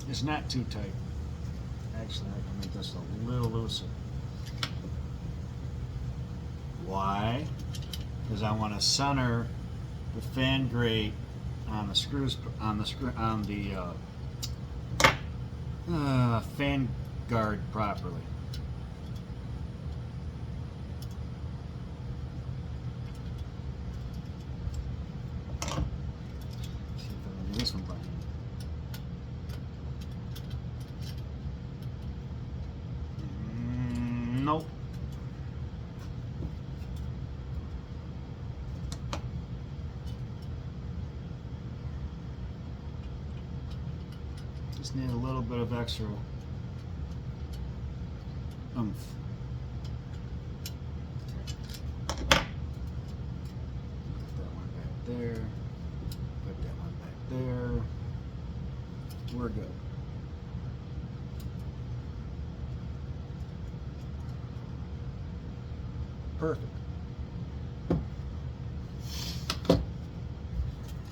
It's not too tight. Actually, I can make this a little looser. Why? Because I want to center the fan grate on the screws on the fan guard properly. See if I can do this one by hand. Nope. Just need a little bit of extra oomph. Put that one back there. Put that one back there. We're good. Perfect.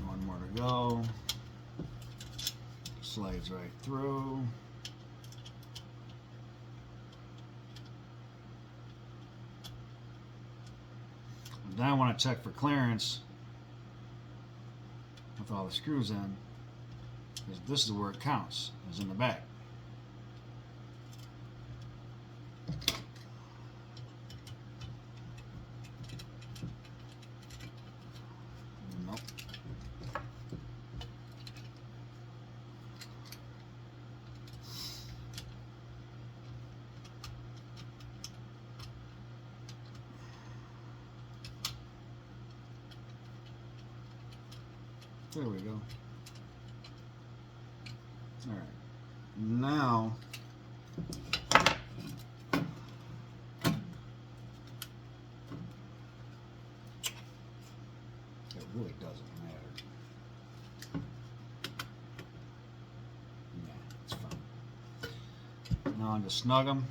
One more to go. Slides right through. And then I want to check for clearance with all the screws in, because this is where it counts, is in the back. Nope. There we go. All right. Now, it really doesn't matter. Yeah, it's fine. Now I'm to snug them.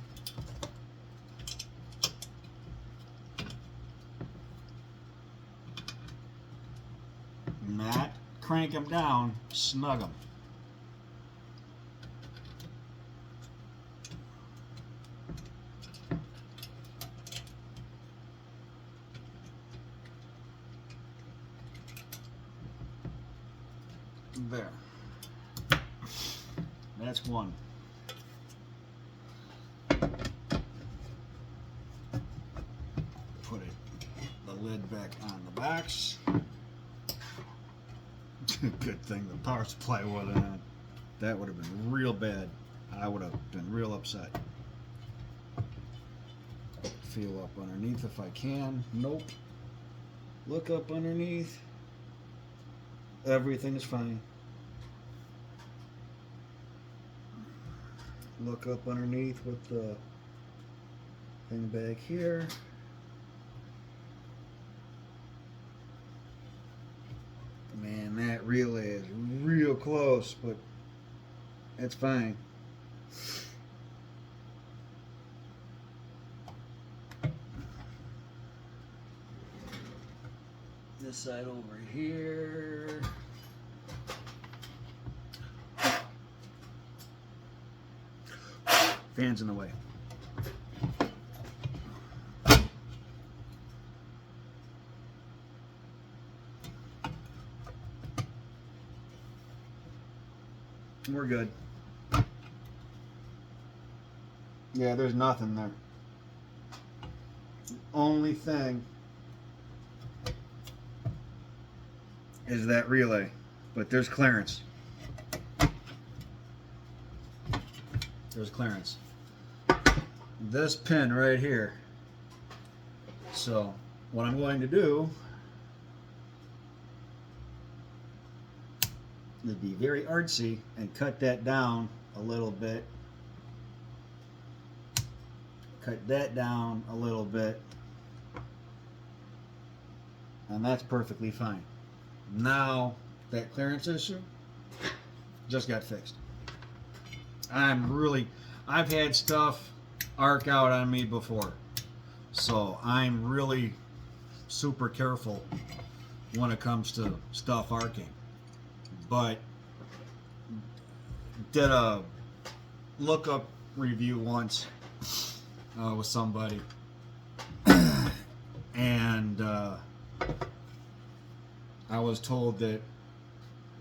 Not crank them down, snug them. There. That's one. Put the lid back on the box. Good thing the power supply wasn't on. That would have been real bad. I would have been real upset. Feel up underneath if I can. Nope. Look up underneath. Everything's fine. Look up underneath with the thing back here. Man, that relay is real close, but it's fine. This side over here. Fan's in the way. We're good. Yeah, there's nothing there. The only thing is that relay, but there's clearance. There's clearance. This pin right here. So what I'm going to do is be very artsy and cut that down a little bit. Cut that down a little bit. And that's perfectly fine. Now that clearance issue just got fixed. I've had stuff arc out on me before. So I'm really super careful when it comes to stuff arcing. But did a lookup review once with somebody, and I was told that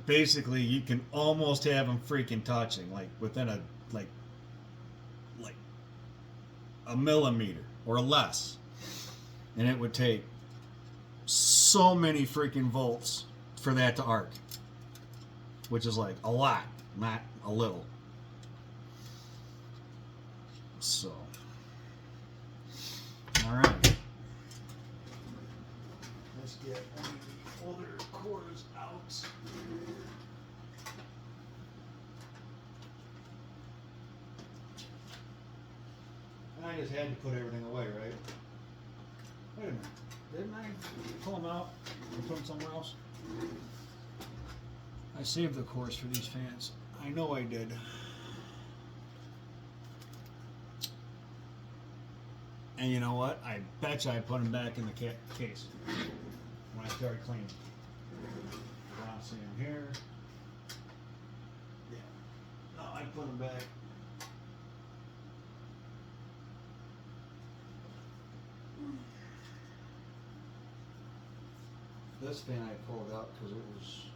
basically you can almost have them freaking touching, like within a like a millimeter or less, and it would take so many freaking volts for that to arc, which is like a lot, not a little. So, all right, let's get one of the older cores out. I just had to put everything away, right? Wait a minute, didn't I pull them out and put them somewhere else? I saved the cores for these fans. I know I did. And you know what? I bet you I put them back in the case when I started cleaning. I don't see them here. Yeah. No, I put them back. This fan I pulled out because it was.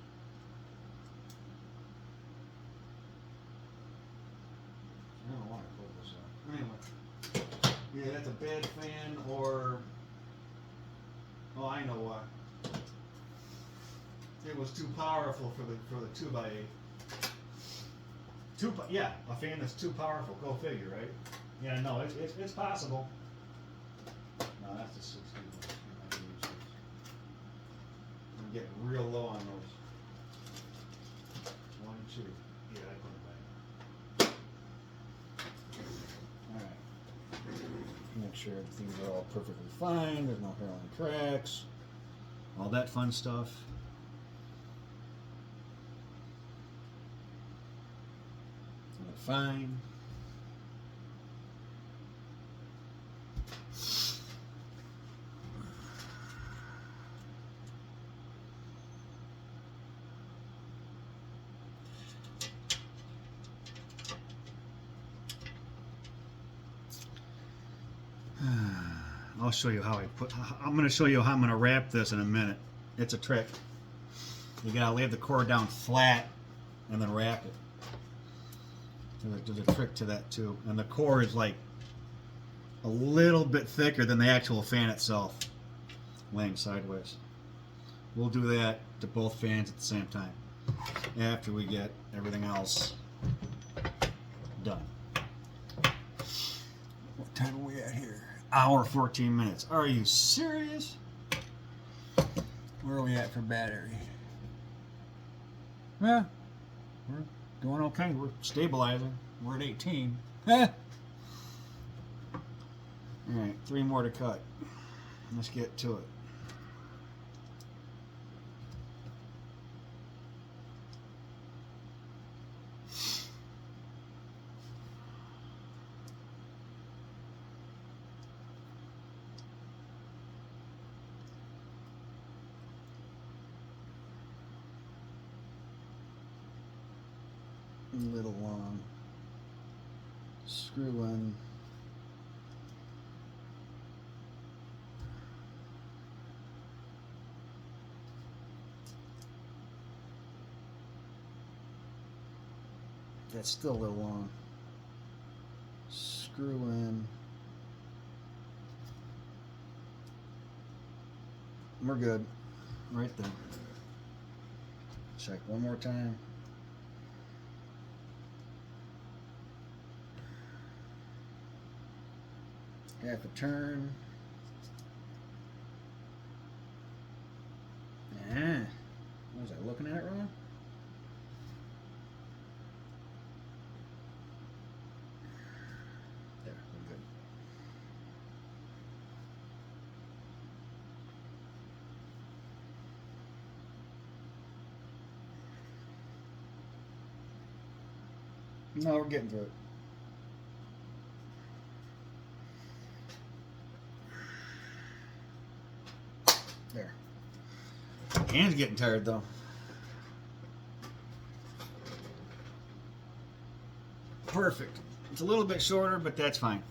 I don't want to pull this out. Anyway, yeah, that's a bad fan, or oh, I know why. It was too powerful for the 2x8. Yeah, a fan that's too powerful. Go figure, right? Yeah, no, it's possible. No, that's a 60. I'm getting real low on those. 1, 2. Yeah, I put it back. Alright. Make sure things are all perfectly fine. There's no hairline cracks. All that fun stuff. Fine. I'll show you how I'm going to show you how I'm going to wrap this in a minute. It's a trick. You got to lay the cord down flat and then wrap it. There's a trick to that too. And the core is like a little bit thicker than the actual fan itself, laying sideways. We'll do that to both fans at the same time after we get everything else done. What time are we at here? Hour 14 minutes. Are you serious? Where are we at for battery? Yeah, we're doing okay. We're stabilizing. We're at 18. Alright, 3 more to cut. Let's get to it. A little long. Screw screw in. That's still a little long. Screw in. We're good. Right there. Check one more time. Half a turn. Was I looking at it wrong? There, we're good. No, we're getting through it. There. Hand's getting tired though. Perfect. It's a little bit shorter, but that's fine.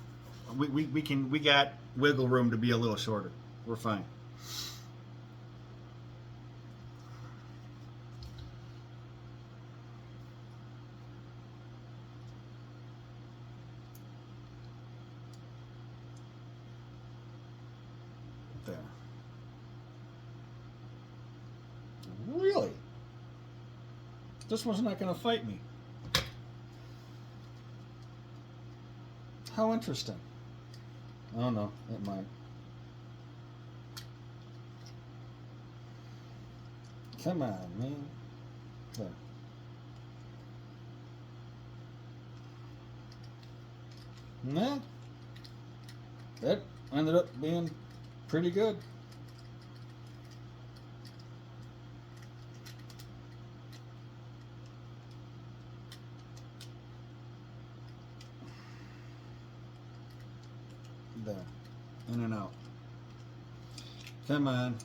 We got wiggle room to be a little shorter. We're fine. There. Really? This one's not going to fight me. How interesting. Oh no, it might. Come on, man. There. Nah. That ended up being pretty good. There. In and out. Come on.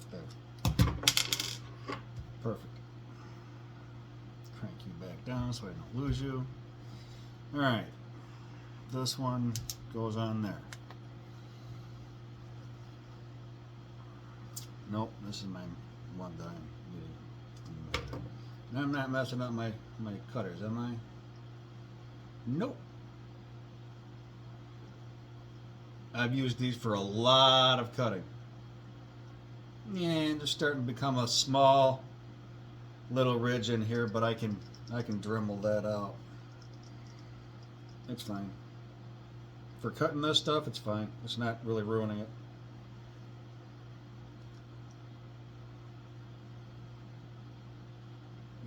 There. Perfect. Crank you back down so I don't lose you. Alright. This one goes on there. Nope, this is my one that I'm using. And I'm not messing up my cutters, am I? Nope. I've used these for a lot of cutting. Yeah, they're starting to become a small little ridge in here, but I can Dremel that out. It's fine. For cutting this stuff, it's fine. It's not really ruining it.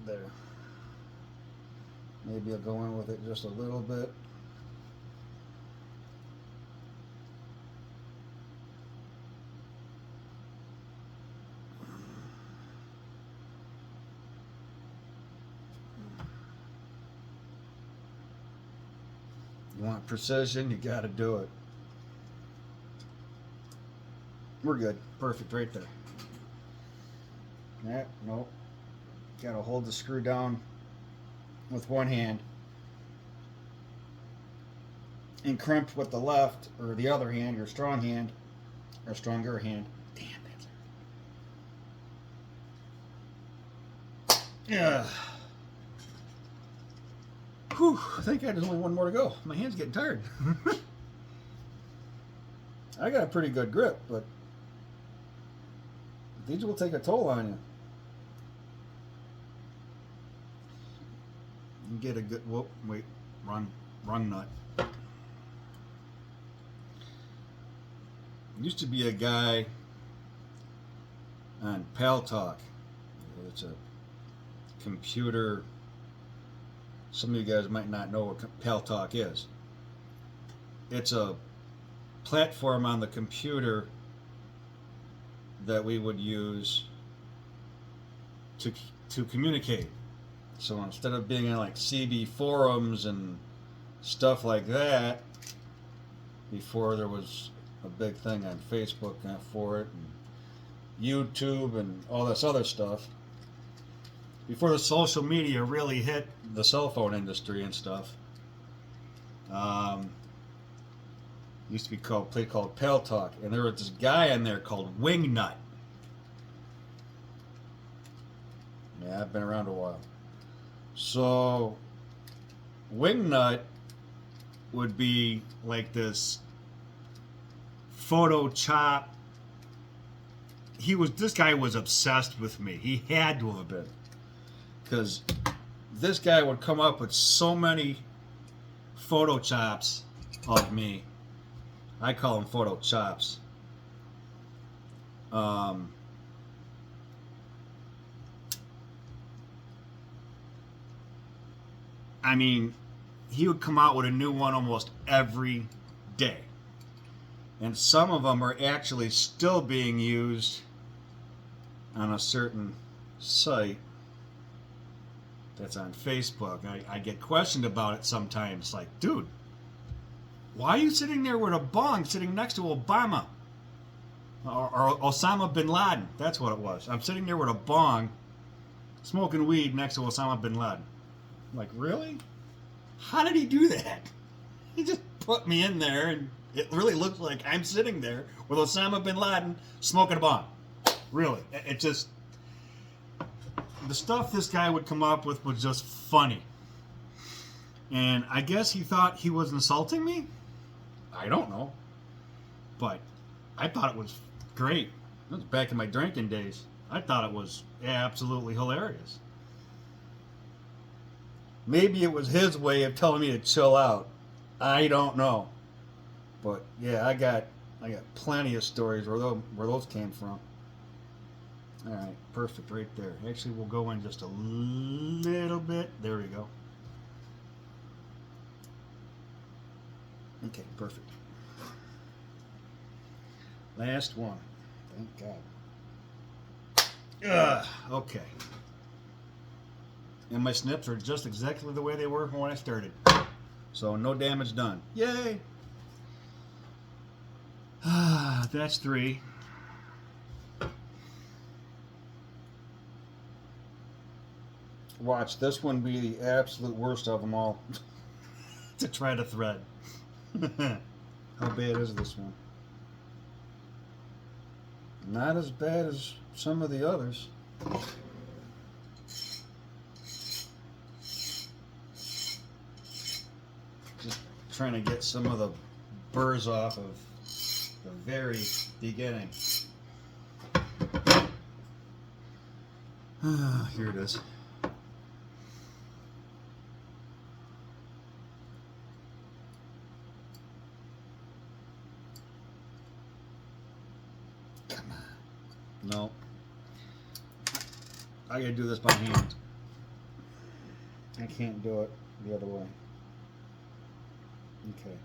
There. Maybe I'll go in with it just a little bit. You want precision, you got to do it. We're good. Perfect right there. That, nope. Got to hold the screw down with one hand and crimp with the left or the other hand, your strong hand or stronger hand. Damn it. Yeah. Whew, thank God there's only one more to go. My hand's getting tired. I got a pretty good grip, but these will take a toll on you. You get a good, whoop, wait, run nut. Used to be a guy on Pal Talk. It's a computer. Some of you guys might not know what Pal Talk is. It's a platform on the computer that we would use to communicate. So instead of being in like CB forums and stuff like that, before there was a big thing on Facebook for it, and YouTube and all this other stuff, before the social media really hit the cell phone industry and stuff. Used to be play called Pale Talk, and there was this guy in there called Wingnut. Yeah, I've been around a while. So Wingnut would be like this photo chop. This guy was obsessed with me. He had to have been, because this guy would come up with so many photo chops of me. I call them photo chops. I mean, he would come out with a new one almost every day. And some of them are actually still being used on a certain site that's on Facebook. I get questioned about it sometimes, like, dude, why are you sitting there with a bong sitting next to Obama? Or Osama bin Laden. That's what it was. I'm sitting there with a bong, smoking weed next to Osama bin Laden. I'm like, really? How did he do that? He just put me in there, and it really looks like I'm sitting there with Osama bin Laden smoking a bong. Really. It just... The stuff this guy would come up with was just funny. And I guess he thought he was insulting me? I don't know. But I thought it was great. It was back in my drinking days. I thought it was absolutely hilarious. Maybe it was his way of telling me to chill out. I don't know. But yeah, I got plenty of stories where those came from. All right, perfect right there. Actually, we'll go in just a little bit. There we go. Okay, perfect. Last one. Thank God. Okay. And my snips are just exactly the way they were when I started. So no damage done. Yay! That's 3. Watch this one be the absolute worst of them all to try to thread. How bad is this one? Not as bad as some of the others. Just trying to get some of the burrs off of the very beginning. Here it is. Come on. No. I gotta do this by hand. I can't do it the other way. Okay.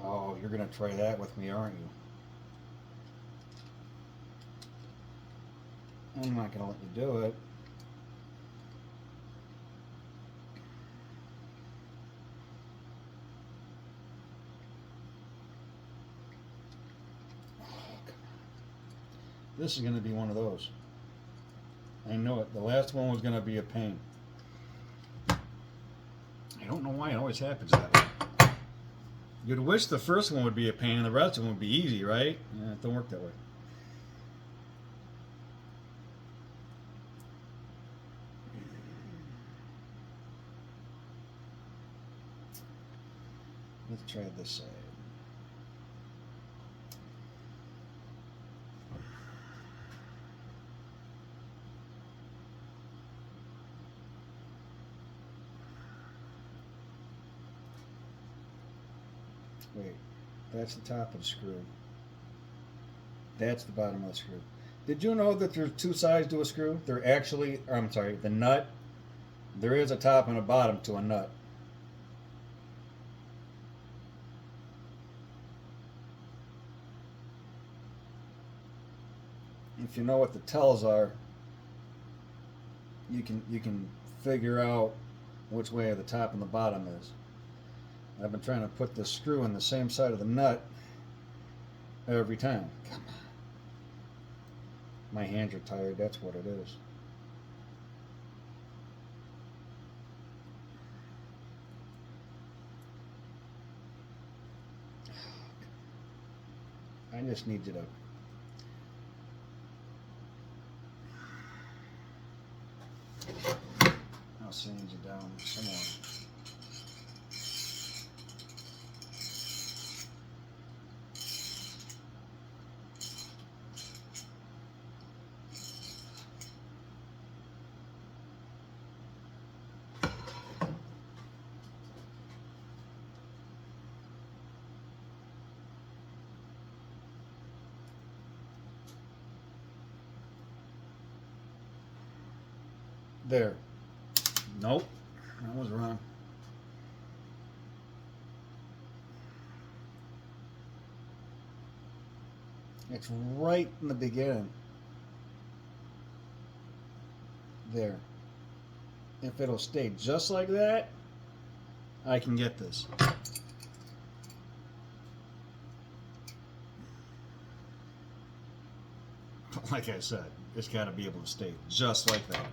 Oh, you're gonna try that with me, aren't you? I'm not gonna let you do it. This is going to be one of those. I know it. The last one was going to be a pain. I don't know why it always happens that way. You'd wish the first one would be a pain and the rest of them would be easy, right? Yeah, it don't work that way. Let's try this side. Wait, that's the top of the screw. That's the bottom of the screw. Did you know that there's 2 sides to a screw? There actually, I'm sorry, the nut, there is a top and a bottom to a nut. If you know what the tells are, you can figure out which way the top and the bottom is. I've been trying to put the screw in the same side of the nut every time. Come on. My hands are tired, that's what it is. I just need you to I'll send you down some more. There. Nope. I was wrong. It's right in the beginning. There. If it'll stay just like that, I can get this. Like I said, it's got to be able to stay just like that.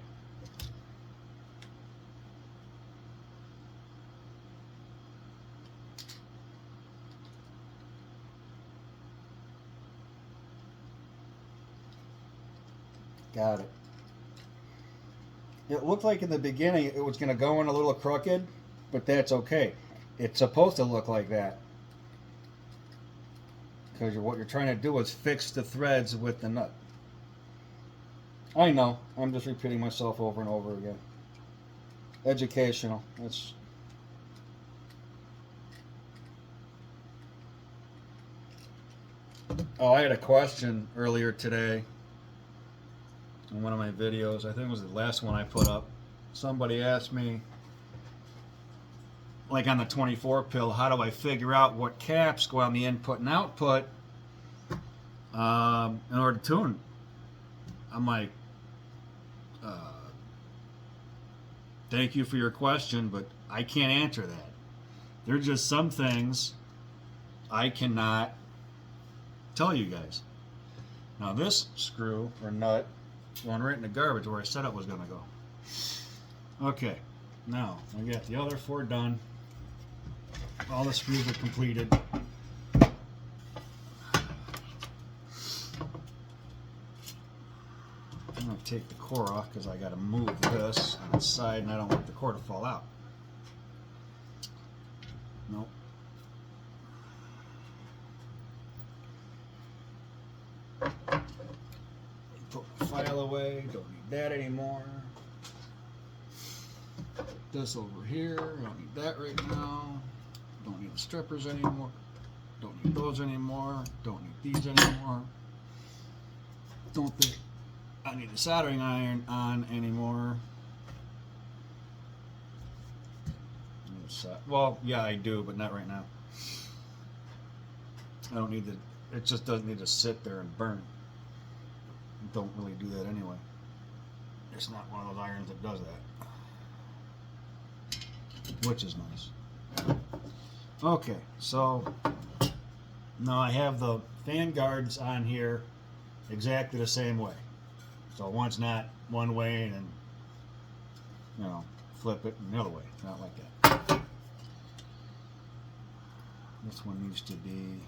Got it. It looked like in the beginning it was going to go in a little crooked, but that's okay. It's supposed to look like that. Because what you're trying to do is fix the threads with the nut. I know. I'm just repeating myself over and over again. Educational. That's... Oh, I had a question earlier today in one of my videos. I think it was the last one I put up. Somebody asked me, like on the 24 pill, how do I figure out what caps go on the input and output in order to tune? I'm like, thank you for your question, but I can't answer that. There are just some things I cannot tell you guys. Now this screw or nut going right in the garbage where I said it was going to go. Okay, now I got the other four done. All the screws are completed. I'm going to take the core off because I got to move this on the side and I don't want the core to fall out. Nope. Put my file away, don't need that anymore. This over here, I don't need that right now. Don't need the strippers anymore. Don't need those anymore. Don't need these anymore. Don't think I need the soldering iron on anymore. Well, yeah, I do, but not right now. I don't need to, it just doesn't need to sit there and burn. Don't really do that anyway. It's not one of those irons that does that, which is nice. Okay, so now I have the fan guards on here exactly the same way. So one's not one way and then, you know, flip it the other way, not like that. This one needs to be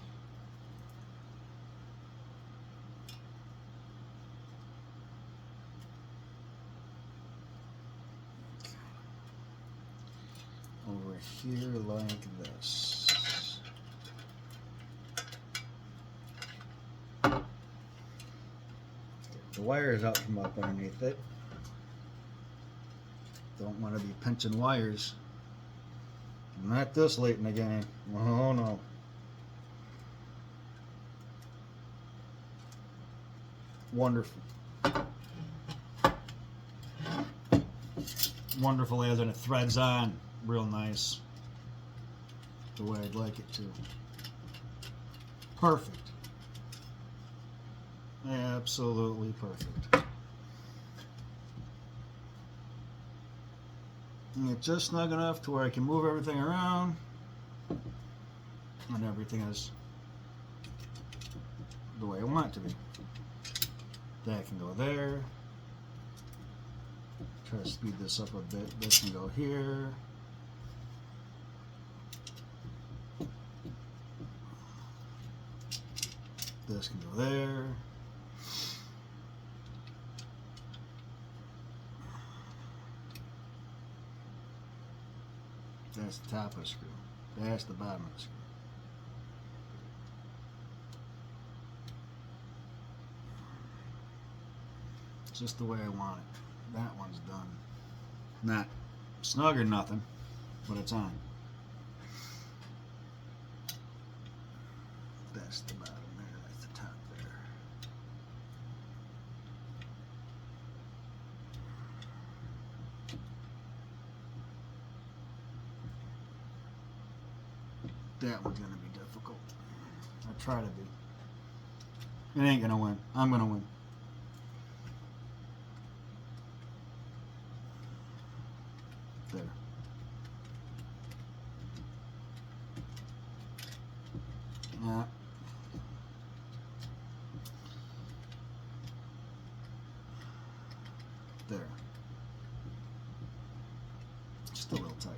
over here like this. The wires out from up underneath it. Don't want to be pinching wires. Not this late in the game. Oh no. Wonderful. Wonderful as in it threads on real nice. The way I'd like it to. Perfect. Absolutely perfect. And it's just snug enough to where I can move everything around and everything is the way I want it to be. That can go there. Try to speed this up a bit. This can go here. This can go there. That's the top of the screw. That's the bottom of the screw. Just the way I want it. That one's done. Not snug or nothing, but it's on. That's the bottom there. That's the top there. That one's gonna be difficult. I try to be. It ain't gonna win. I'm gonna win. There. Yeah. There. Just a little tight.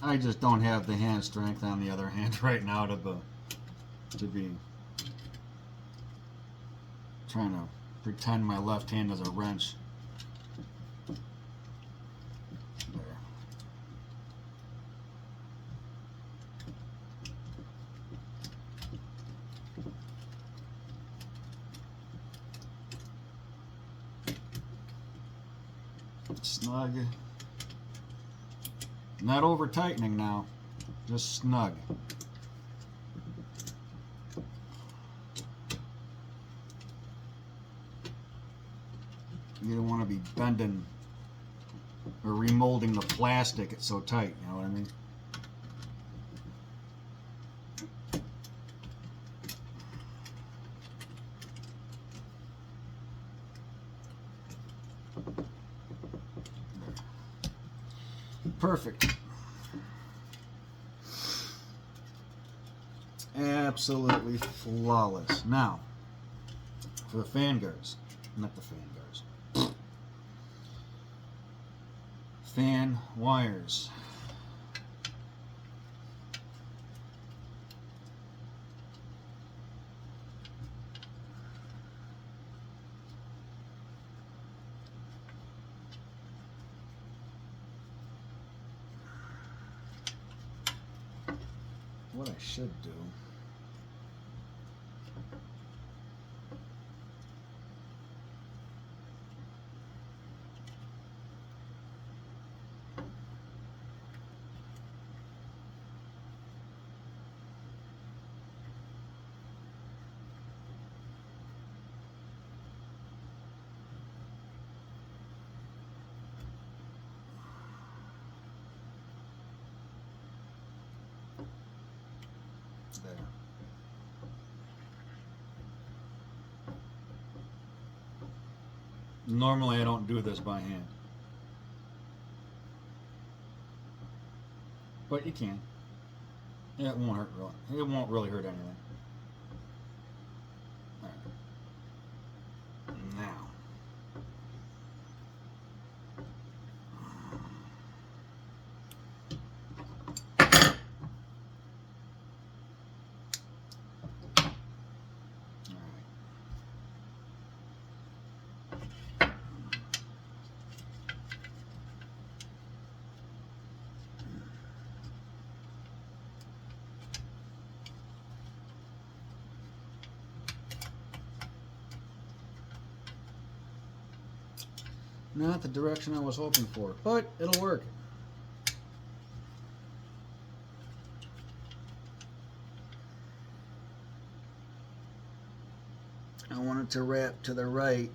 I just don't have the hand strength on the other hand right now to be trying to pretend my left hand is a wrench. There. Snug. Not over tightening now, just snug. You don't want to be bending or remolding the plastic, it's so tight, you know what I mean? Perfect. Absolutely flawless. Now, for the fan guards, not the fan guards, fan wires. What I should do there. Normally I don't do this by hand, but you can. It won't hurt really. It won't really hurt anything. All right. Now. Not the direction I was hoping for, but it'll work. I want it to wrap to the right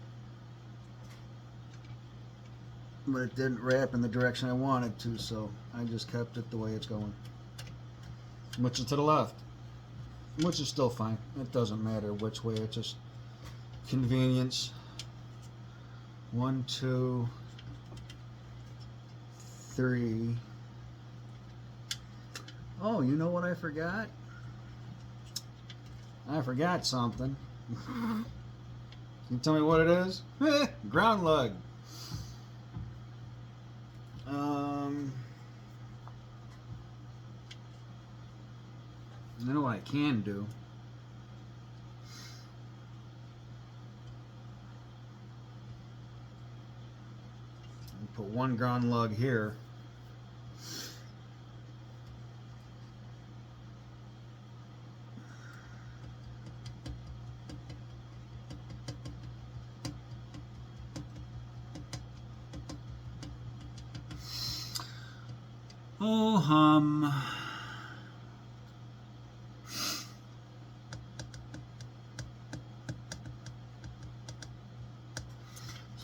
but it didn't wrap in the direction I wanted to, so I just kept it the way it's going. Which is to the left. Which is still fine. It doesn't matter which way, it's just convenience. 1, 2, 3. Oh, you know what I forgot? I forgot something. Can you tell me what it is? Ground lug. You know what I can do? Put one ground lug here. Oh,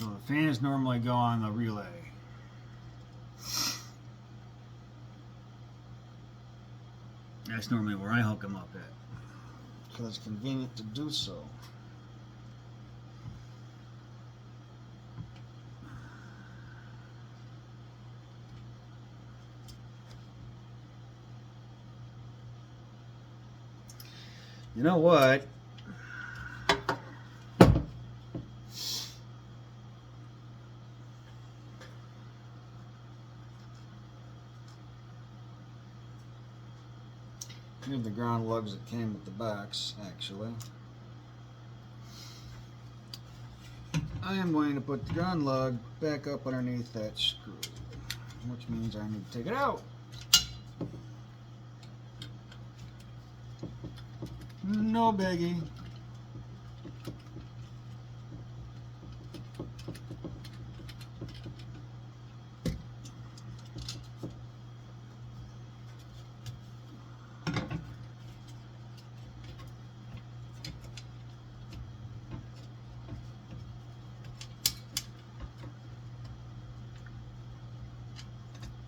So the fans normally go on the relay. That's normally where I hook them up at, because it's convenient to do so. You know what? Here's the ground lugs that came with the box, actually. I am going to put the ground lug back up underneath that screw, which means I need to take it out. No biggie.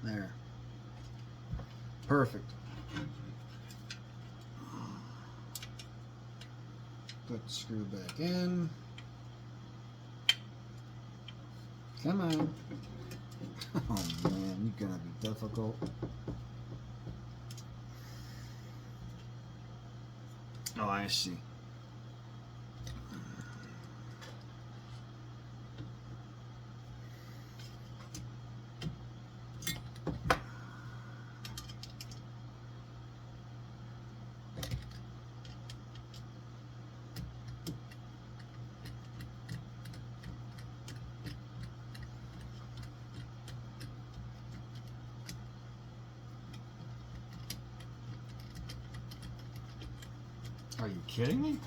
There. Perfect. Put the screw back in. Come on. Oh man, you're gonna be difficult. Oh, I see. Are you kidding me?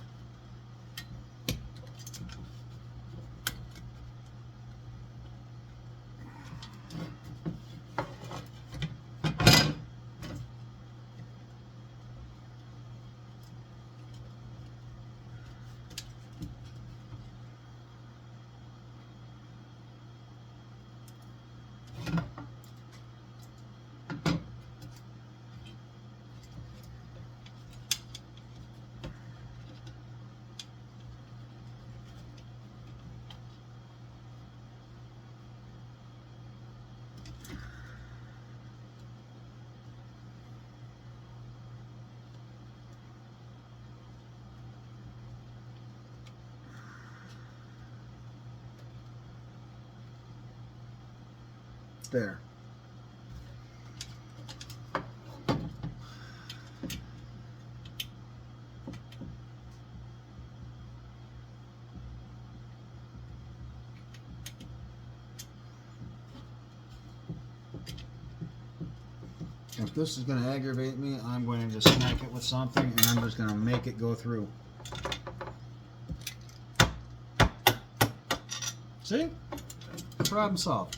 There. If this is going to aggravate me, I'm going to just smack it with something and I'm just going to make it go through. See? Problem solved.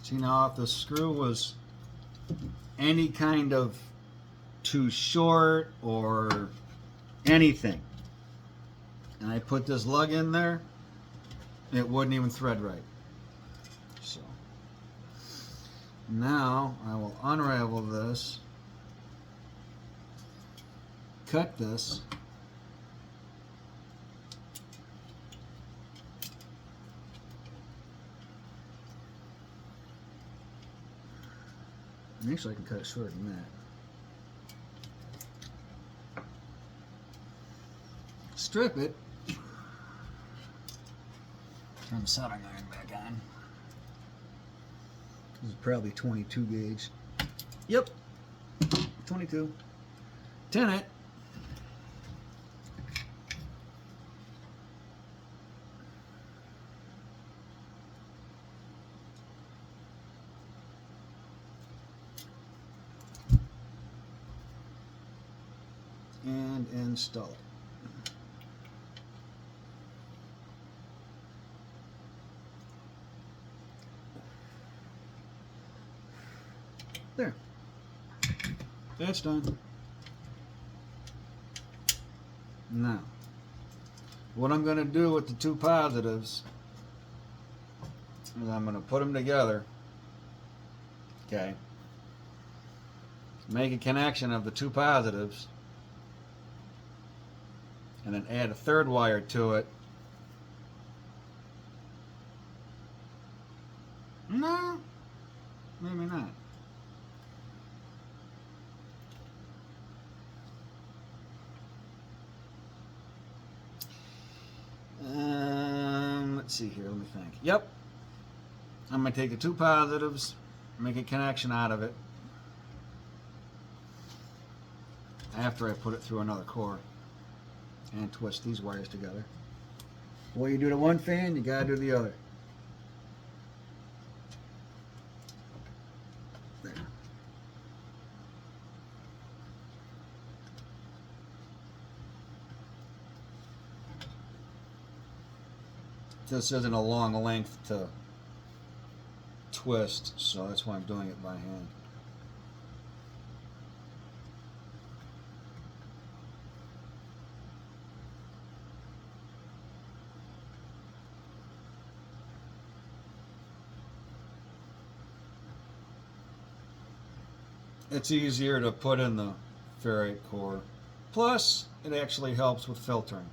See, now if the screw was any kind of too short or anything, and I put this lug in there, it wouldn't even thread right. So now I will unravel this, cut this, actually I can cut it shorter than that. Strip it. Turn the soldering iron back on. This is probably 22 gauge. Yep, 22. Tin it. And install it. There. That's done. Now, what I'm going to do with the two positives is I'm going to put them together. Okay. Make a connection of the two positives. And then add a third wire to it. No, maybe not. Let's see here, let me think. Yep. I'm going to take the two positives, make a connection out of it after I put it through another core. And twist these wires together. What you do to one fan, you gotta do the other. There. This isn't a long length to twist, so that's why I'm doing it by hand. It's easier to put in the ferrite core. Plus, it actually helps with filtering.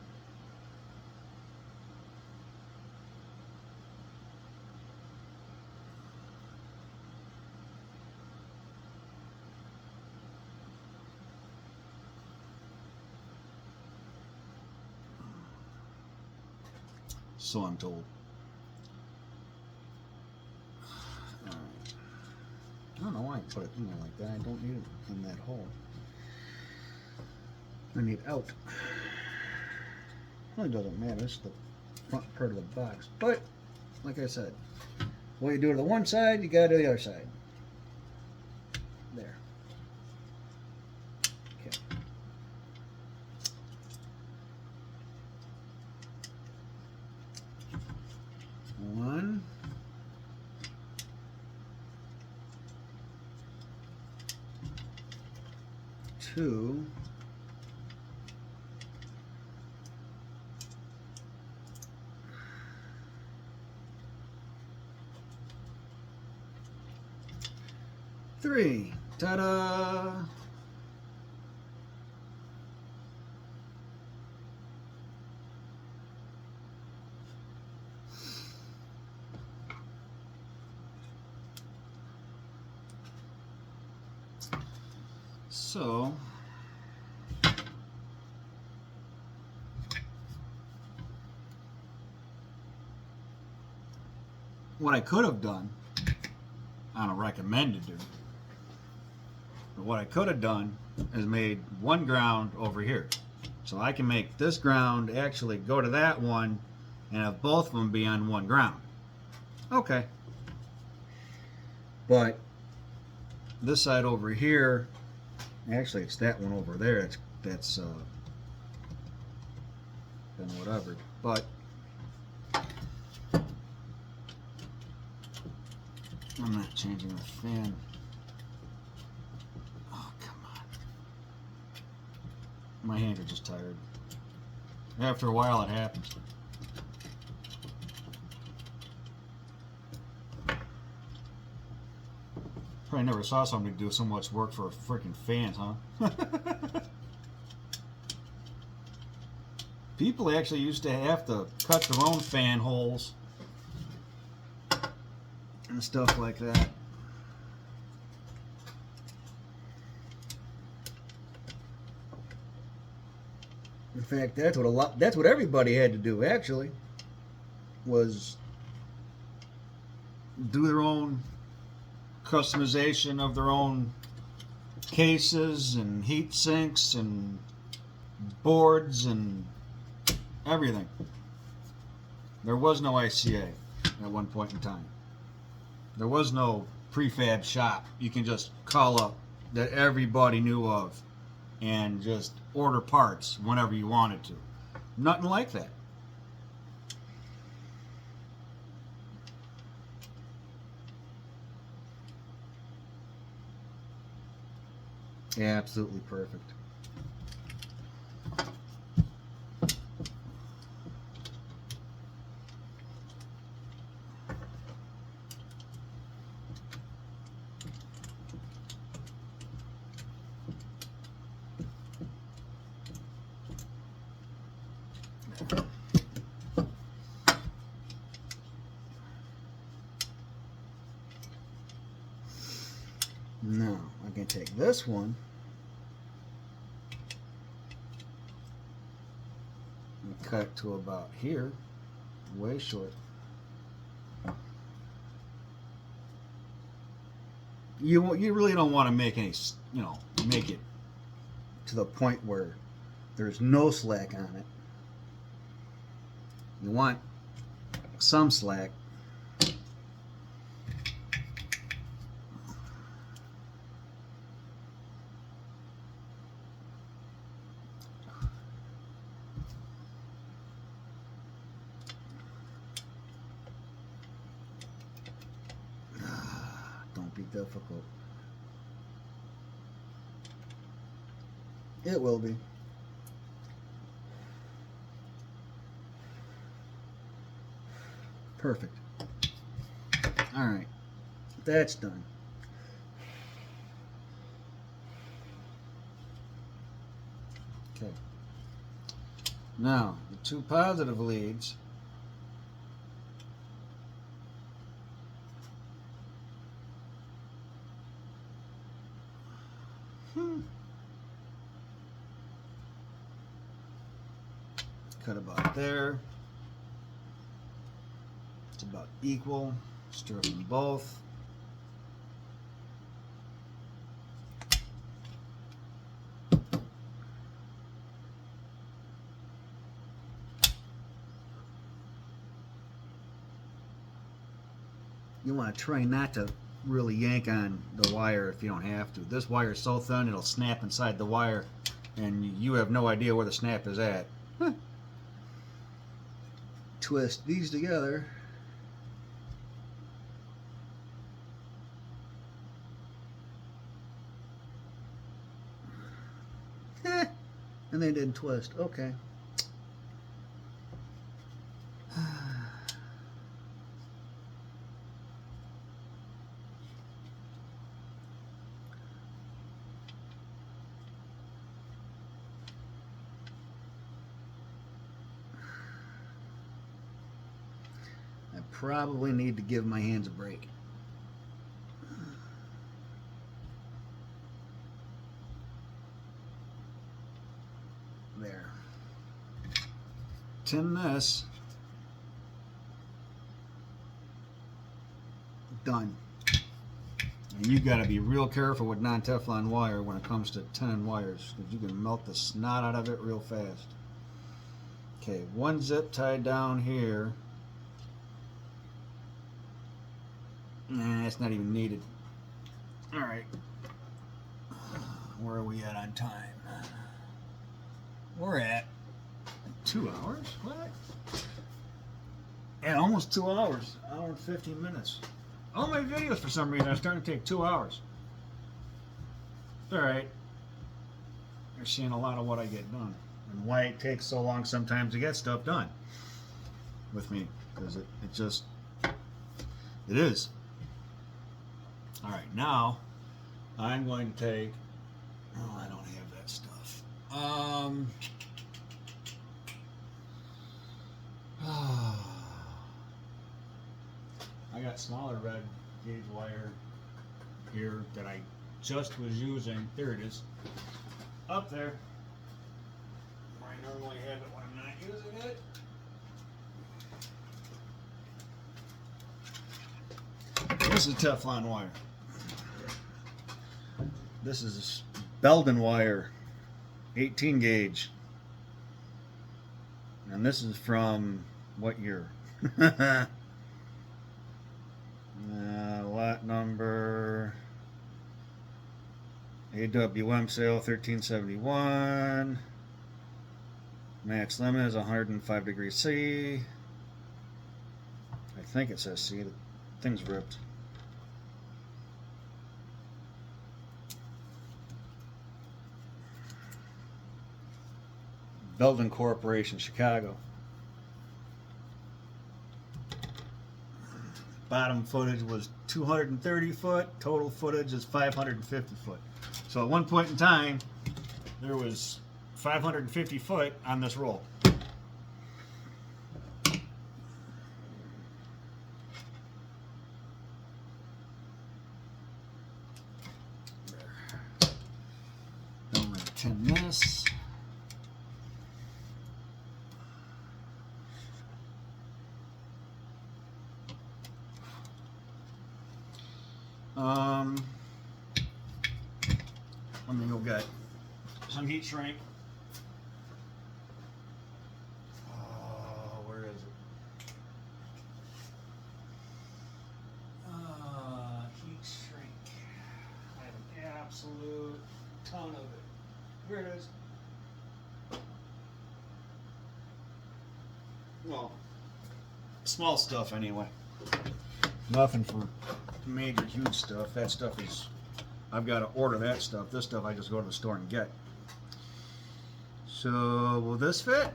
So I'm told. I don't know why I put it in there like that. I don't need it in that hole. I need it out. Really doesn't matter. It's the front part of the box. But, like I said, what you do to the one side, you gotta do the other side. There. Okay. One. 2, 3. Ta-da! So, what I could have done, I don't recommend to do, but what I could have done is made one ground over here. So I can make this ground actually go to that one and have both of them be on one ground. Okay. But this side over here, actually it's that one over there, that's then whatever. But I'm not changing the fan. Oh, come on. My hands are just tired. After a while, it happens. Probably never saw somebody do so much work for freaking fans, huh? People actually used to have to cut their own fan holes and stuff like that. In fact, that's what everybody had to do actually, was do their own customization of their own cases and heat sinks and boards and everything. There was no ICA at one point in time. There was no prefab shop you can just call up that everybody knew of and just order parts whenever you wanted to. Nothing like that. Yeah, absolutely perfect. Now, I can take this one and cut it to about here, way short. You really don't want to make any, make it to the point where there's no slack on it. You want some slack. Don't be difficult. It will be. Perfect. All right, that's done. Okay. Now, the two positive leads. Cut about there. It's about equal. Stir them both. You want to try not to really yank on the wire if you don't have to. This wire is so thin it'll snap inside the wire and you have no idea where the snap is at. Twist these together. And they didn't twist. Okay. I probably need to give my hands a break. There. Tin this. Done. And you got to be real careful with non-Teflon wire when it comes to tin wires, because you can melt the snot out of it real fast. Okay, one zip tied down here. Nah, it's not even needed. All right. Where are we at on time? We're at 2 hours? What? Yeah, almost 2 hours. Hour and 15 minutes. All my videos, for some reason, are starting to take 2 hours. It's alright. You're seeing a lot of what I get done. And why it takes so long sometimes to get stuff done with me. Because it just, it is. Alright, now, I'm going to take, oh, I don't have that stuff. I got smaller red gauge wire here that I just was using. There it is. Up there. Where I normally have it when I'm not using it. This is Teflon wire. This is Belden wire, 18 gauge. And this is from what year? Lot number AWM sale 1371. Max limit is 105 degrees C. I think it says C. The thing's ripped. Belden Corporation, Chicago. Bottom footage was 230 foot. Total footage is 550 foot. So at one point in time, there was 550 foot on this roll. I'm going to tin this. Let me go get some heat shrink. Where is it? Heat shrink. I have an absolute ton of it. Here it is. Well, small stuff anyway. Nothing for major, huge stuff. That stuff is, I've got to order that stuff. This stuff I just go to the store and get. So, will this fit?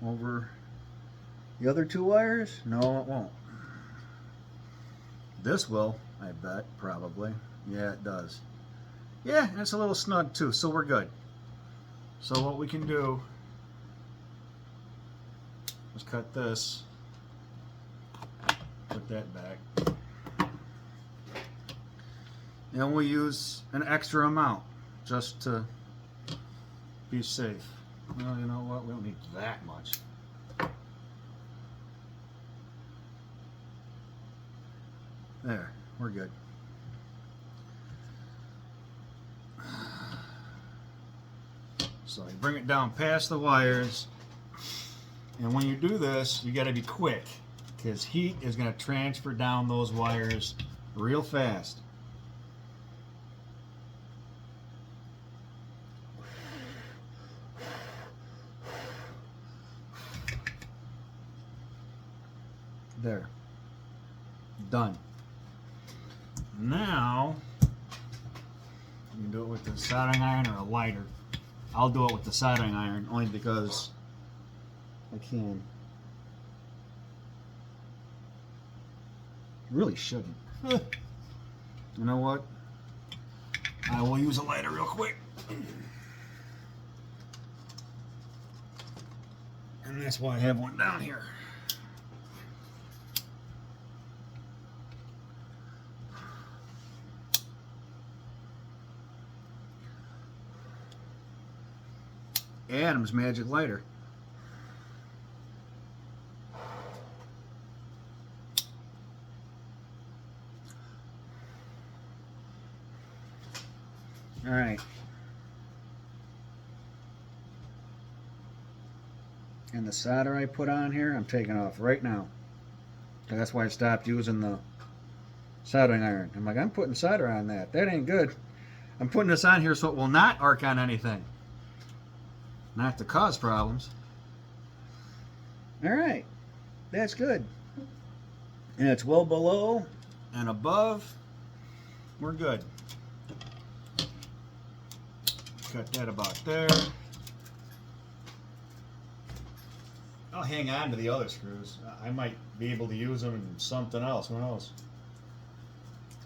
Over the other two wires? No, it won't. This will, I bet, probably. Yeah, it does. Yeah, and it's a little snug too, so we're good. So what we can do is cut this, put that back, and we'll use an extra amount just to be safe. Well, you know what? We don't need that much. There, we're good. So you bring it down past the wires, and when you do this, you got to be quick because heat is going to transfer down those wires real fast. There. Done. Now, you can do it with the soldering iron or a lighter. I'll do it with the soldering iron only because I can. Really shouldn't. You know what? I will use a lighter real quick. And that's why I have one down here. Adam's Magic Lighter. All right. And the solder I put on here, I'm taking off right now. And that's why I stopped using the soldering iron. I'm like, I'm putting solder on that. That ain't good. I'm putting this on here so it will not arc on anything. Not to cause problems. All right. that's good. And it's well below and above. We're good. Cut that about there. I'll hang on to the other screws. I might be able to use them in something else. Who knows?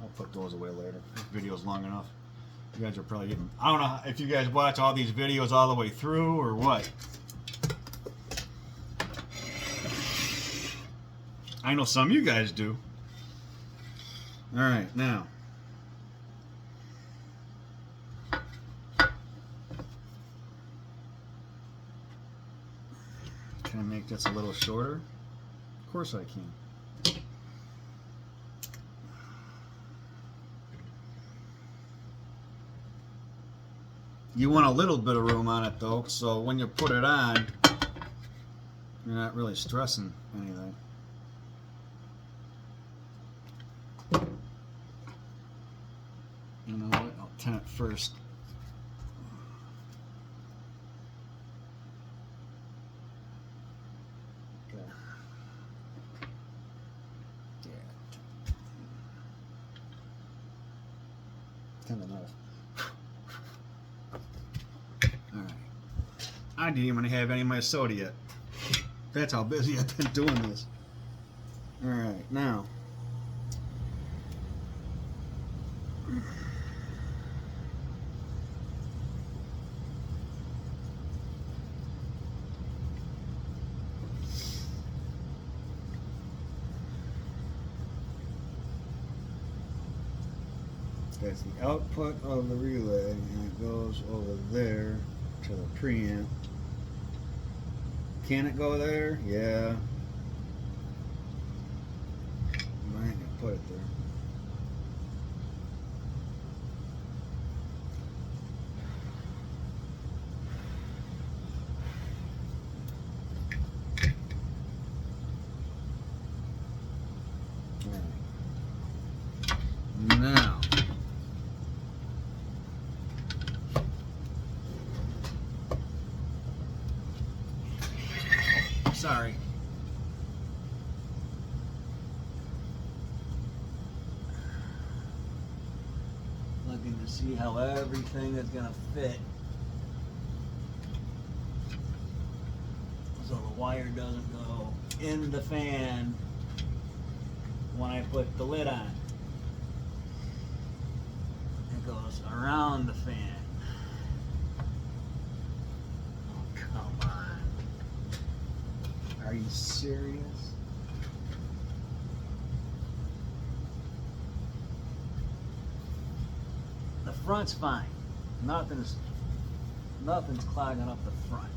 I'll put those away later. This video's long enough. You guys are probably getting... I don't know if you guys watch all these videos all the way through or what. I know some of you guys do. Alright, now. Can I make this a little shorter? Of course I can. You want a little bit of room on it though, so when you put it on, you're not really stressing anything. You know what? I'll tin it first. Okay. Yeah. Tin it off. Alright. I didn't even have any of my soda yet. That's how busy I've been doing this. Alright, now. That's the output of the relay, and it goes over there to the preamp. Can it go there? Yeah. I ain't gonna put it there. Alright. Now. Sorry. Looking to see how everything is gonna fit, so the wire doesn't go in the fan when I put the lid on. It goes around the fan. Are you serious? The front's fine. Nothing's clogging up the front.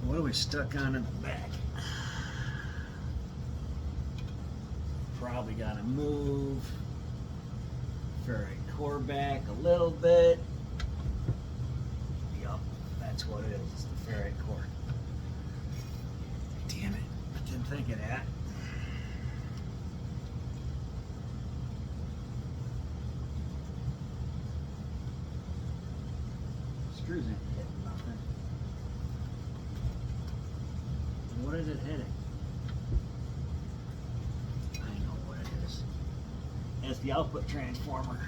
What are we stuck on in the back? Probably gotta move Ferrite core back a little bit. Yup, that's what it is. It's the Ferrite core. Damn it. I didn't think of that. Screws ain't hitting nothing. What is it hitting? I know what it is. It's the output transformer.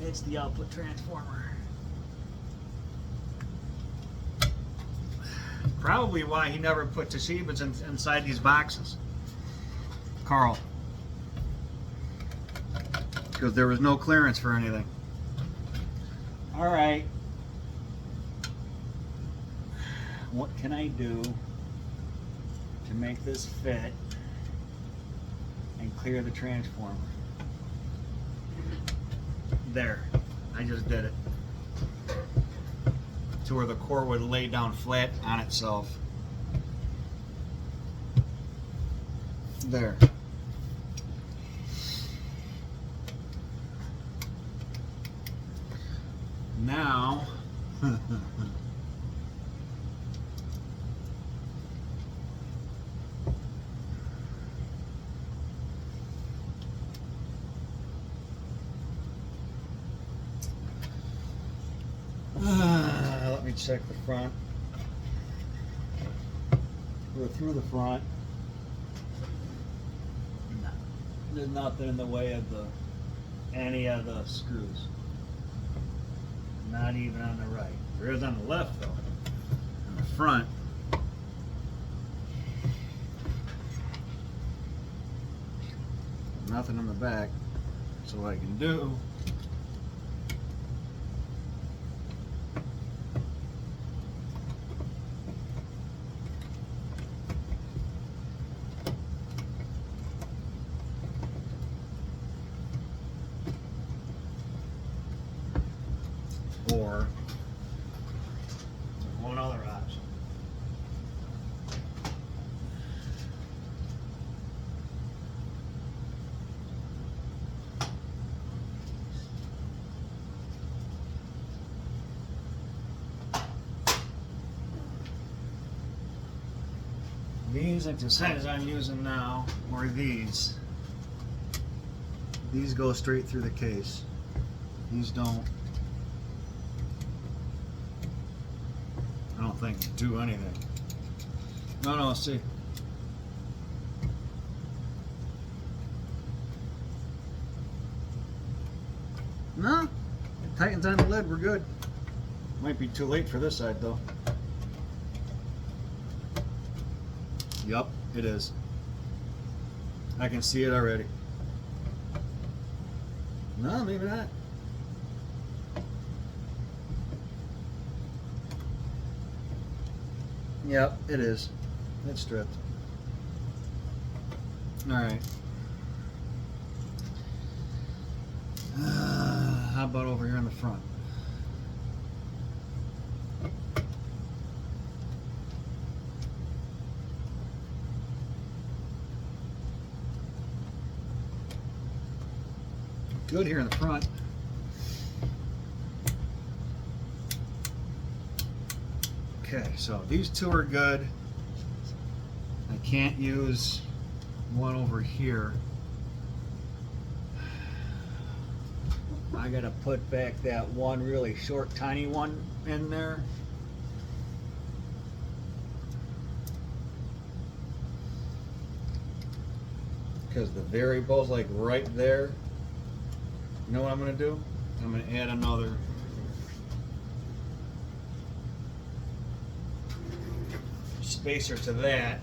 It's the output transformer. Probably why he never put Toshibas inside these boxes. Carl. Because there was no clearance for anything. Alright. What can I do to make this fit and clear the transformer? There, I just did it. To where the core would lay down flat on itself. There. Now, me check the front. We're through the front. No, there's nothing in the way of any of the screws. Not even on the right. There is on the left though. On the front. Nothing on the back. So what I can do, or one other option. These exercises I'm using now, or these go straight through the case. These don't. I don't think do anything. No, see. No, it tightens on the lid, we're good. Might be too late for this side though. Yup, it is. I can see it already. No, maybe not. Yep, it is. It's stripped. Alright. How about over here in the front? Good here in the front. Okay, so these two are good. I can't use one over here. I gotta put back that one really short, tiny one in there. Because the variable's like right there. You know what I'm gonna do? I'm gonna add another spacer to that,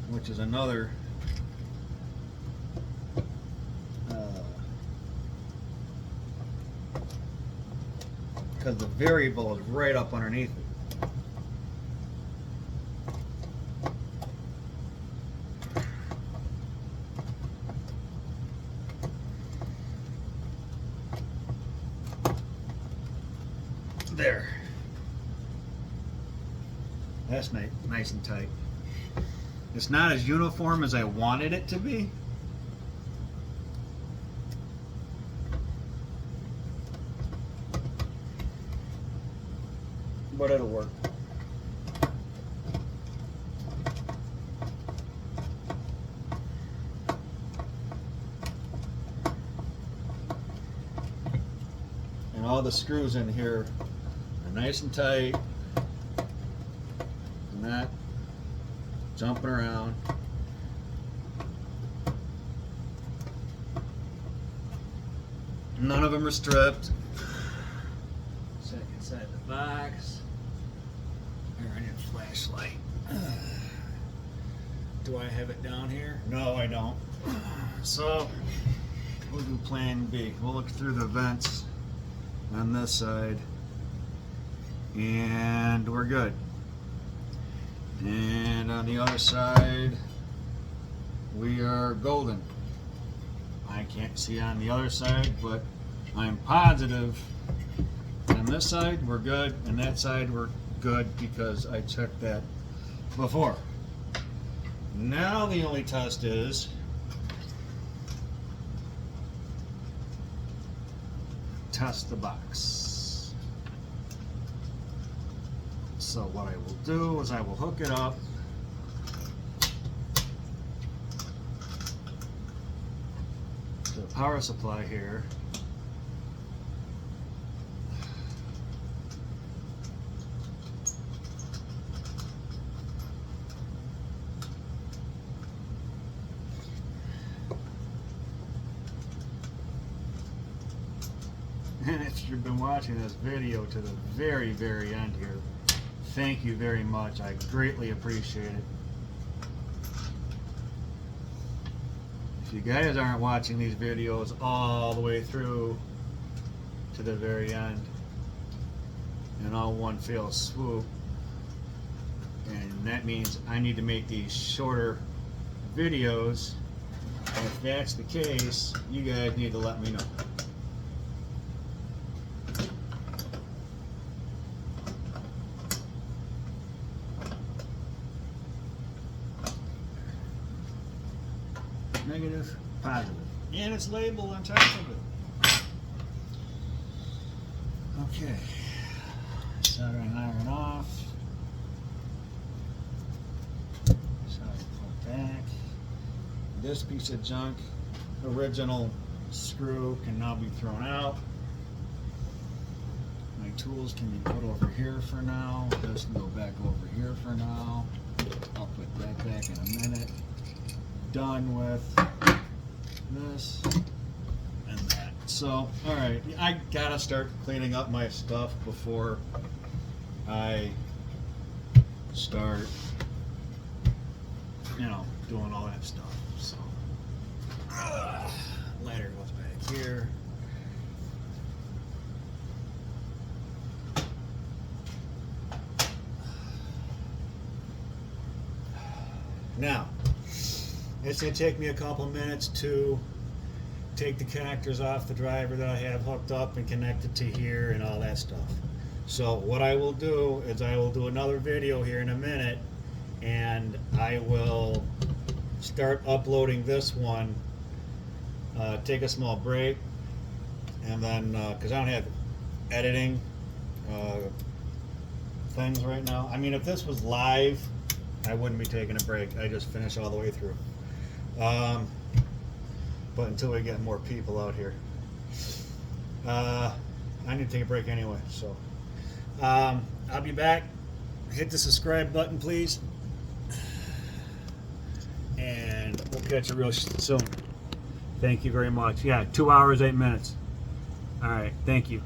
which is another because the variable is right up underneath it. There. That's nice and tight. It's not as uniform as I wanted it to be. But it'll work. And all the screws in here are nice and tight. Not jumping around. None of them are stripped. Check inside the box. Here, I need a flashlight. Do I have it down here? No, I don't. So we'll do plan B. We'll look through the vents on this side and we're good. And on the other side, we are golden. I can't see on the other side, but I'm positive on this side we're good, and that side we're good because I checked that before. Now the only test is test the box. So what I will do is I will hook it up to the power supply here. if you've been watching this video to the very, very end here, thank you very much. I greatly appreciate it. If you guys aren't watching these videos all the way through to the very end in all one fell swoop, and that means I need to make these shorter videos. And if that's the case, you guys need to let me know. Negative, positive. And it's labeled on top of it. Okay. Soldering iron off. Solder put back. This piece of junk, original screw, can now be thrown out. My tools can be put over here for now. This can go back over here for now. I'll put that back in a minute. Done with this and that. So, alright, I gotta start cleaning up my stuff before I start, you know, doing all that stuff. So, ladder goes back here. Now, it's going to take me a couple minutes to take the connectors off the driver that I have hooked up and connected to here and all that stuff. So what I will do is I will do another video here in a minute, and I will start uploading this one, take a small break, and then because I don't have editing things right now. I mean, if this was live, I wouldn't be taking a break. I just finish all the way through. But until we get more people out here, I need to take a break anyway. So I'll be back. Hit the subscribe button, please, and we'll catch you real soon. Thank you very much. Yeah, 2 hours, 8 minutes. All right, thank you.